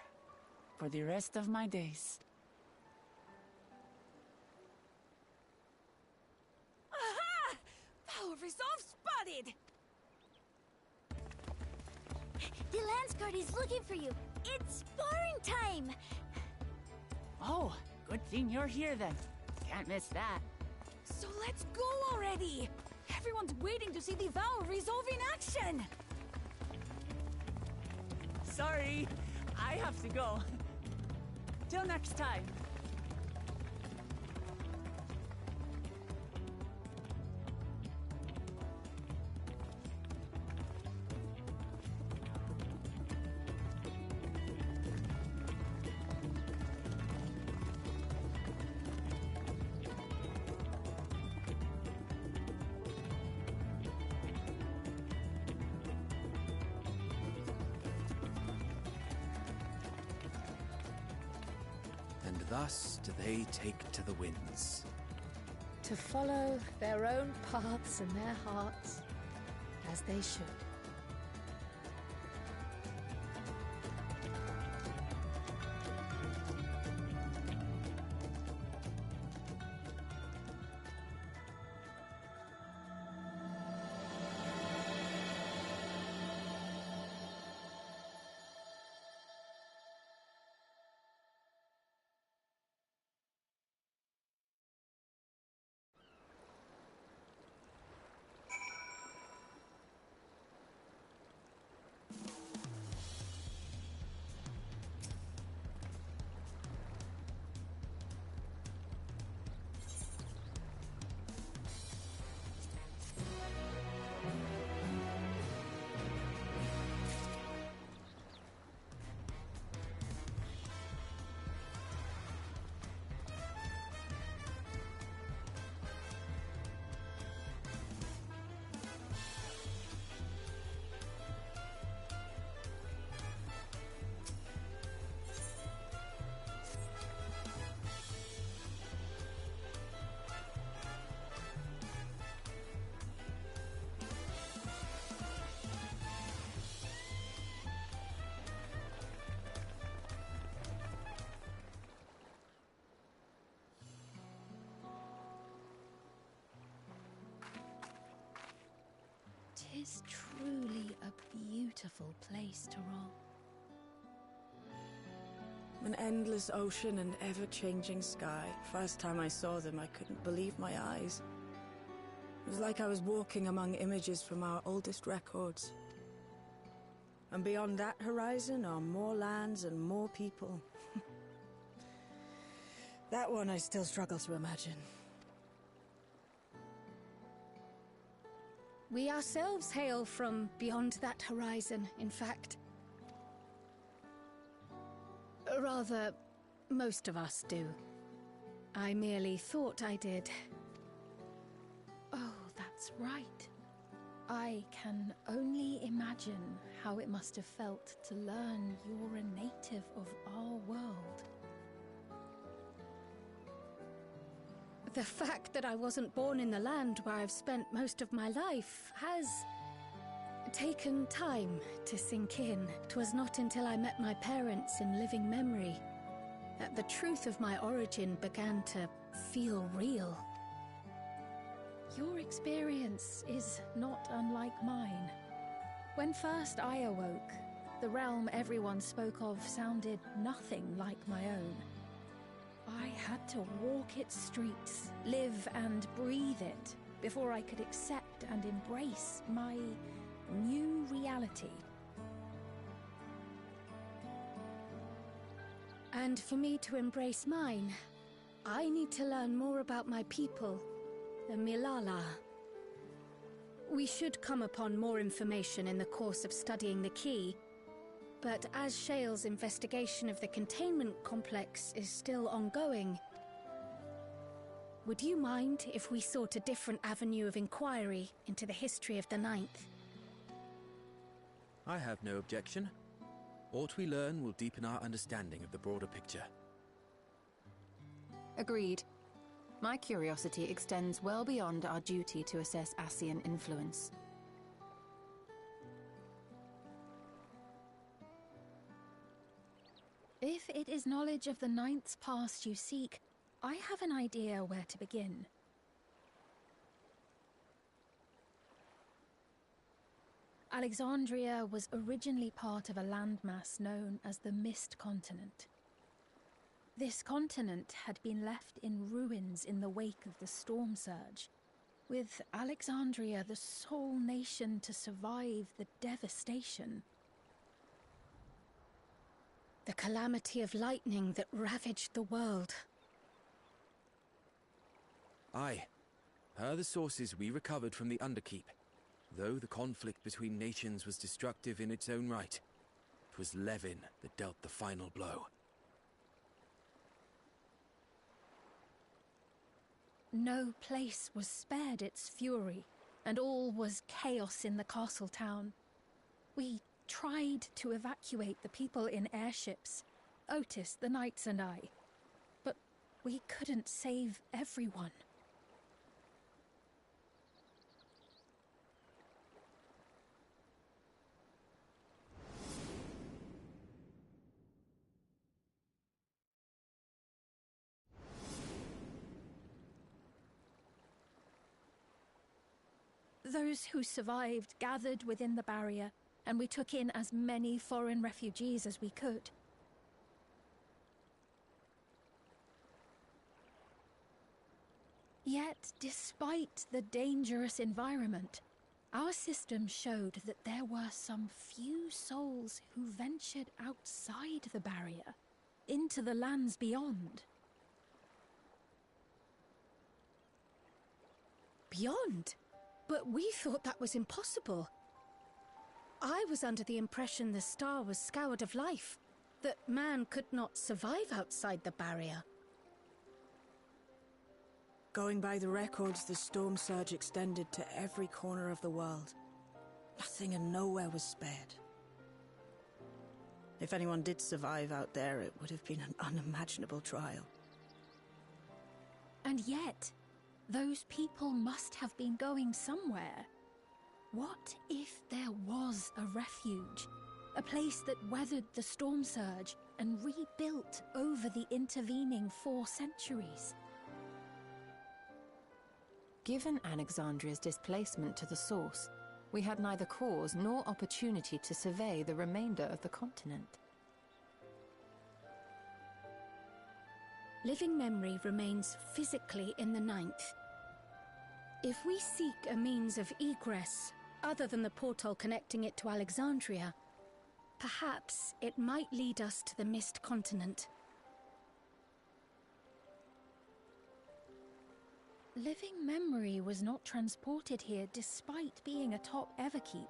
for the rest of my days. Aha! Power resolve spotted! The Lance Guard is looking for you. It's sparring time! Oh, good thing you're here then. Can't miss that. So let's go already! Everyone's waiting to see the Vow resolve in action! Sorry, I have to go. Till next time. And thus do they take to the winds. To follow their own paths and their hearts, as they should. Tis truly a beautiful place to roll. An endless ocean and ever-changing sky. First time I saw them, I couldn't believe my eyes. It was like I was walking among images from our oldest records. And beyond that horizon are more lands and more people. That one I still struggle to imagine. We ourselves hail from beyond that horizon, in fact. Rather, most of us do. I merely thought I did. Oh, that's right. I can only imagine how it must have felt to learn you're a native of our world. The fact that I wasn't born in the land where I've spent most of my life has taken time to sink in. 'Twas not until I met my parents in living memory that the truth of my origin began to feel real. Your experience is not unlike mine. When first I awoke, The realm everyone spoke of sounded nothing like my own. I had to walk its streets, live and breathe it, before I could accept and embrace my new reality. And for me to embrace mine, I need to learn more about my people, the Milala. We should come upon more information in the course of studying the key, but as Shale's investigation of the containment complex is still ongoing, would you mind if we sought a different avenue of inquiry into the history of the Ninth? I have no objection. What we learn will deepen our understanding of the broader picture. Agreed. My curiosity extends well beyond our duty to assess Ascian influence. If it is knowledge of the Ninth's past you seek, I have an idea where to begin. Alexandria was originally part of a landmass known as the Mist Continent. This continent had been left in ruins in the wake of the storm surge, with Alexandria the sole nation to survive the devastation. The calamity of lightning that ravaged the world. Aye. Per the sources we recovered from the Underkeep, though the conflict between nations was destructive in its own right, it was Levin that dealt the final blow. No place was spared its fury, and all was chaos in the castle town. We tried to evacuate the people in airships, Otis, the knights and I, but we couldn't save everyone. Those who survived gathered within the barrier, and we took in as many foreign refugees as we could. Yet, despite the dangerous environment, our system showed that there were some few souls who ventured outside the barrier, into the lands beyond. Beyond? But we thought that was impossible. I was under the impression the star was scoured of life, that man could not survive outside the barrier. Going by the records, the storm surge extended to every corner of the world. Nothing and nowhere was spared. If anyone did survive out there, it would have been an unimaginable trial. And yet, those people must have been going somewhere. What if there was a refuge? A place that weathered the storm surge and rebuilt over the intervening 4 centuries? Given Alexandria's displacement to the source, we had neither cause nor opportunity to survey the remainder of the continent. Living memory remains physically in the Ninth. If we seek a means of egress, other than the portal connecting it to Alexandria, perhaps it might lead us to the Mist Continent. Living memory was not transported here despite being atop Everkeep,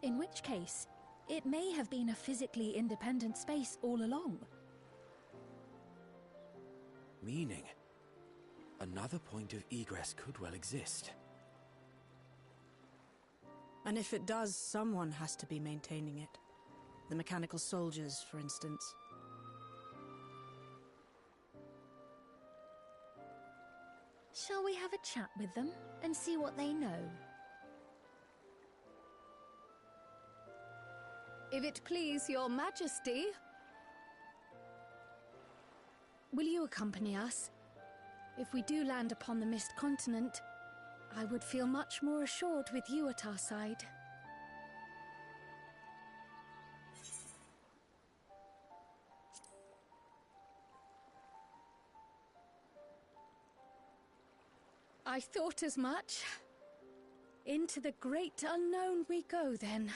in which case, it may have been a physically independent space all along. Meaning, another point of egress could well exist. And if it does, someone has to be maintaining it. The mechanical soldiers, for instance. Shall we have a chat with them and see what they know? If it please your majesty. Will you accompany us? If we do land upon the Mist Continent, I would feel much more assured with you at our side. I thought as much. Into the great unknown we go, then.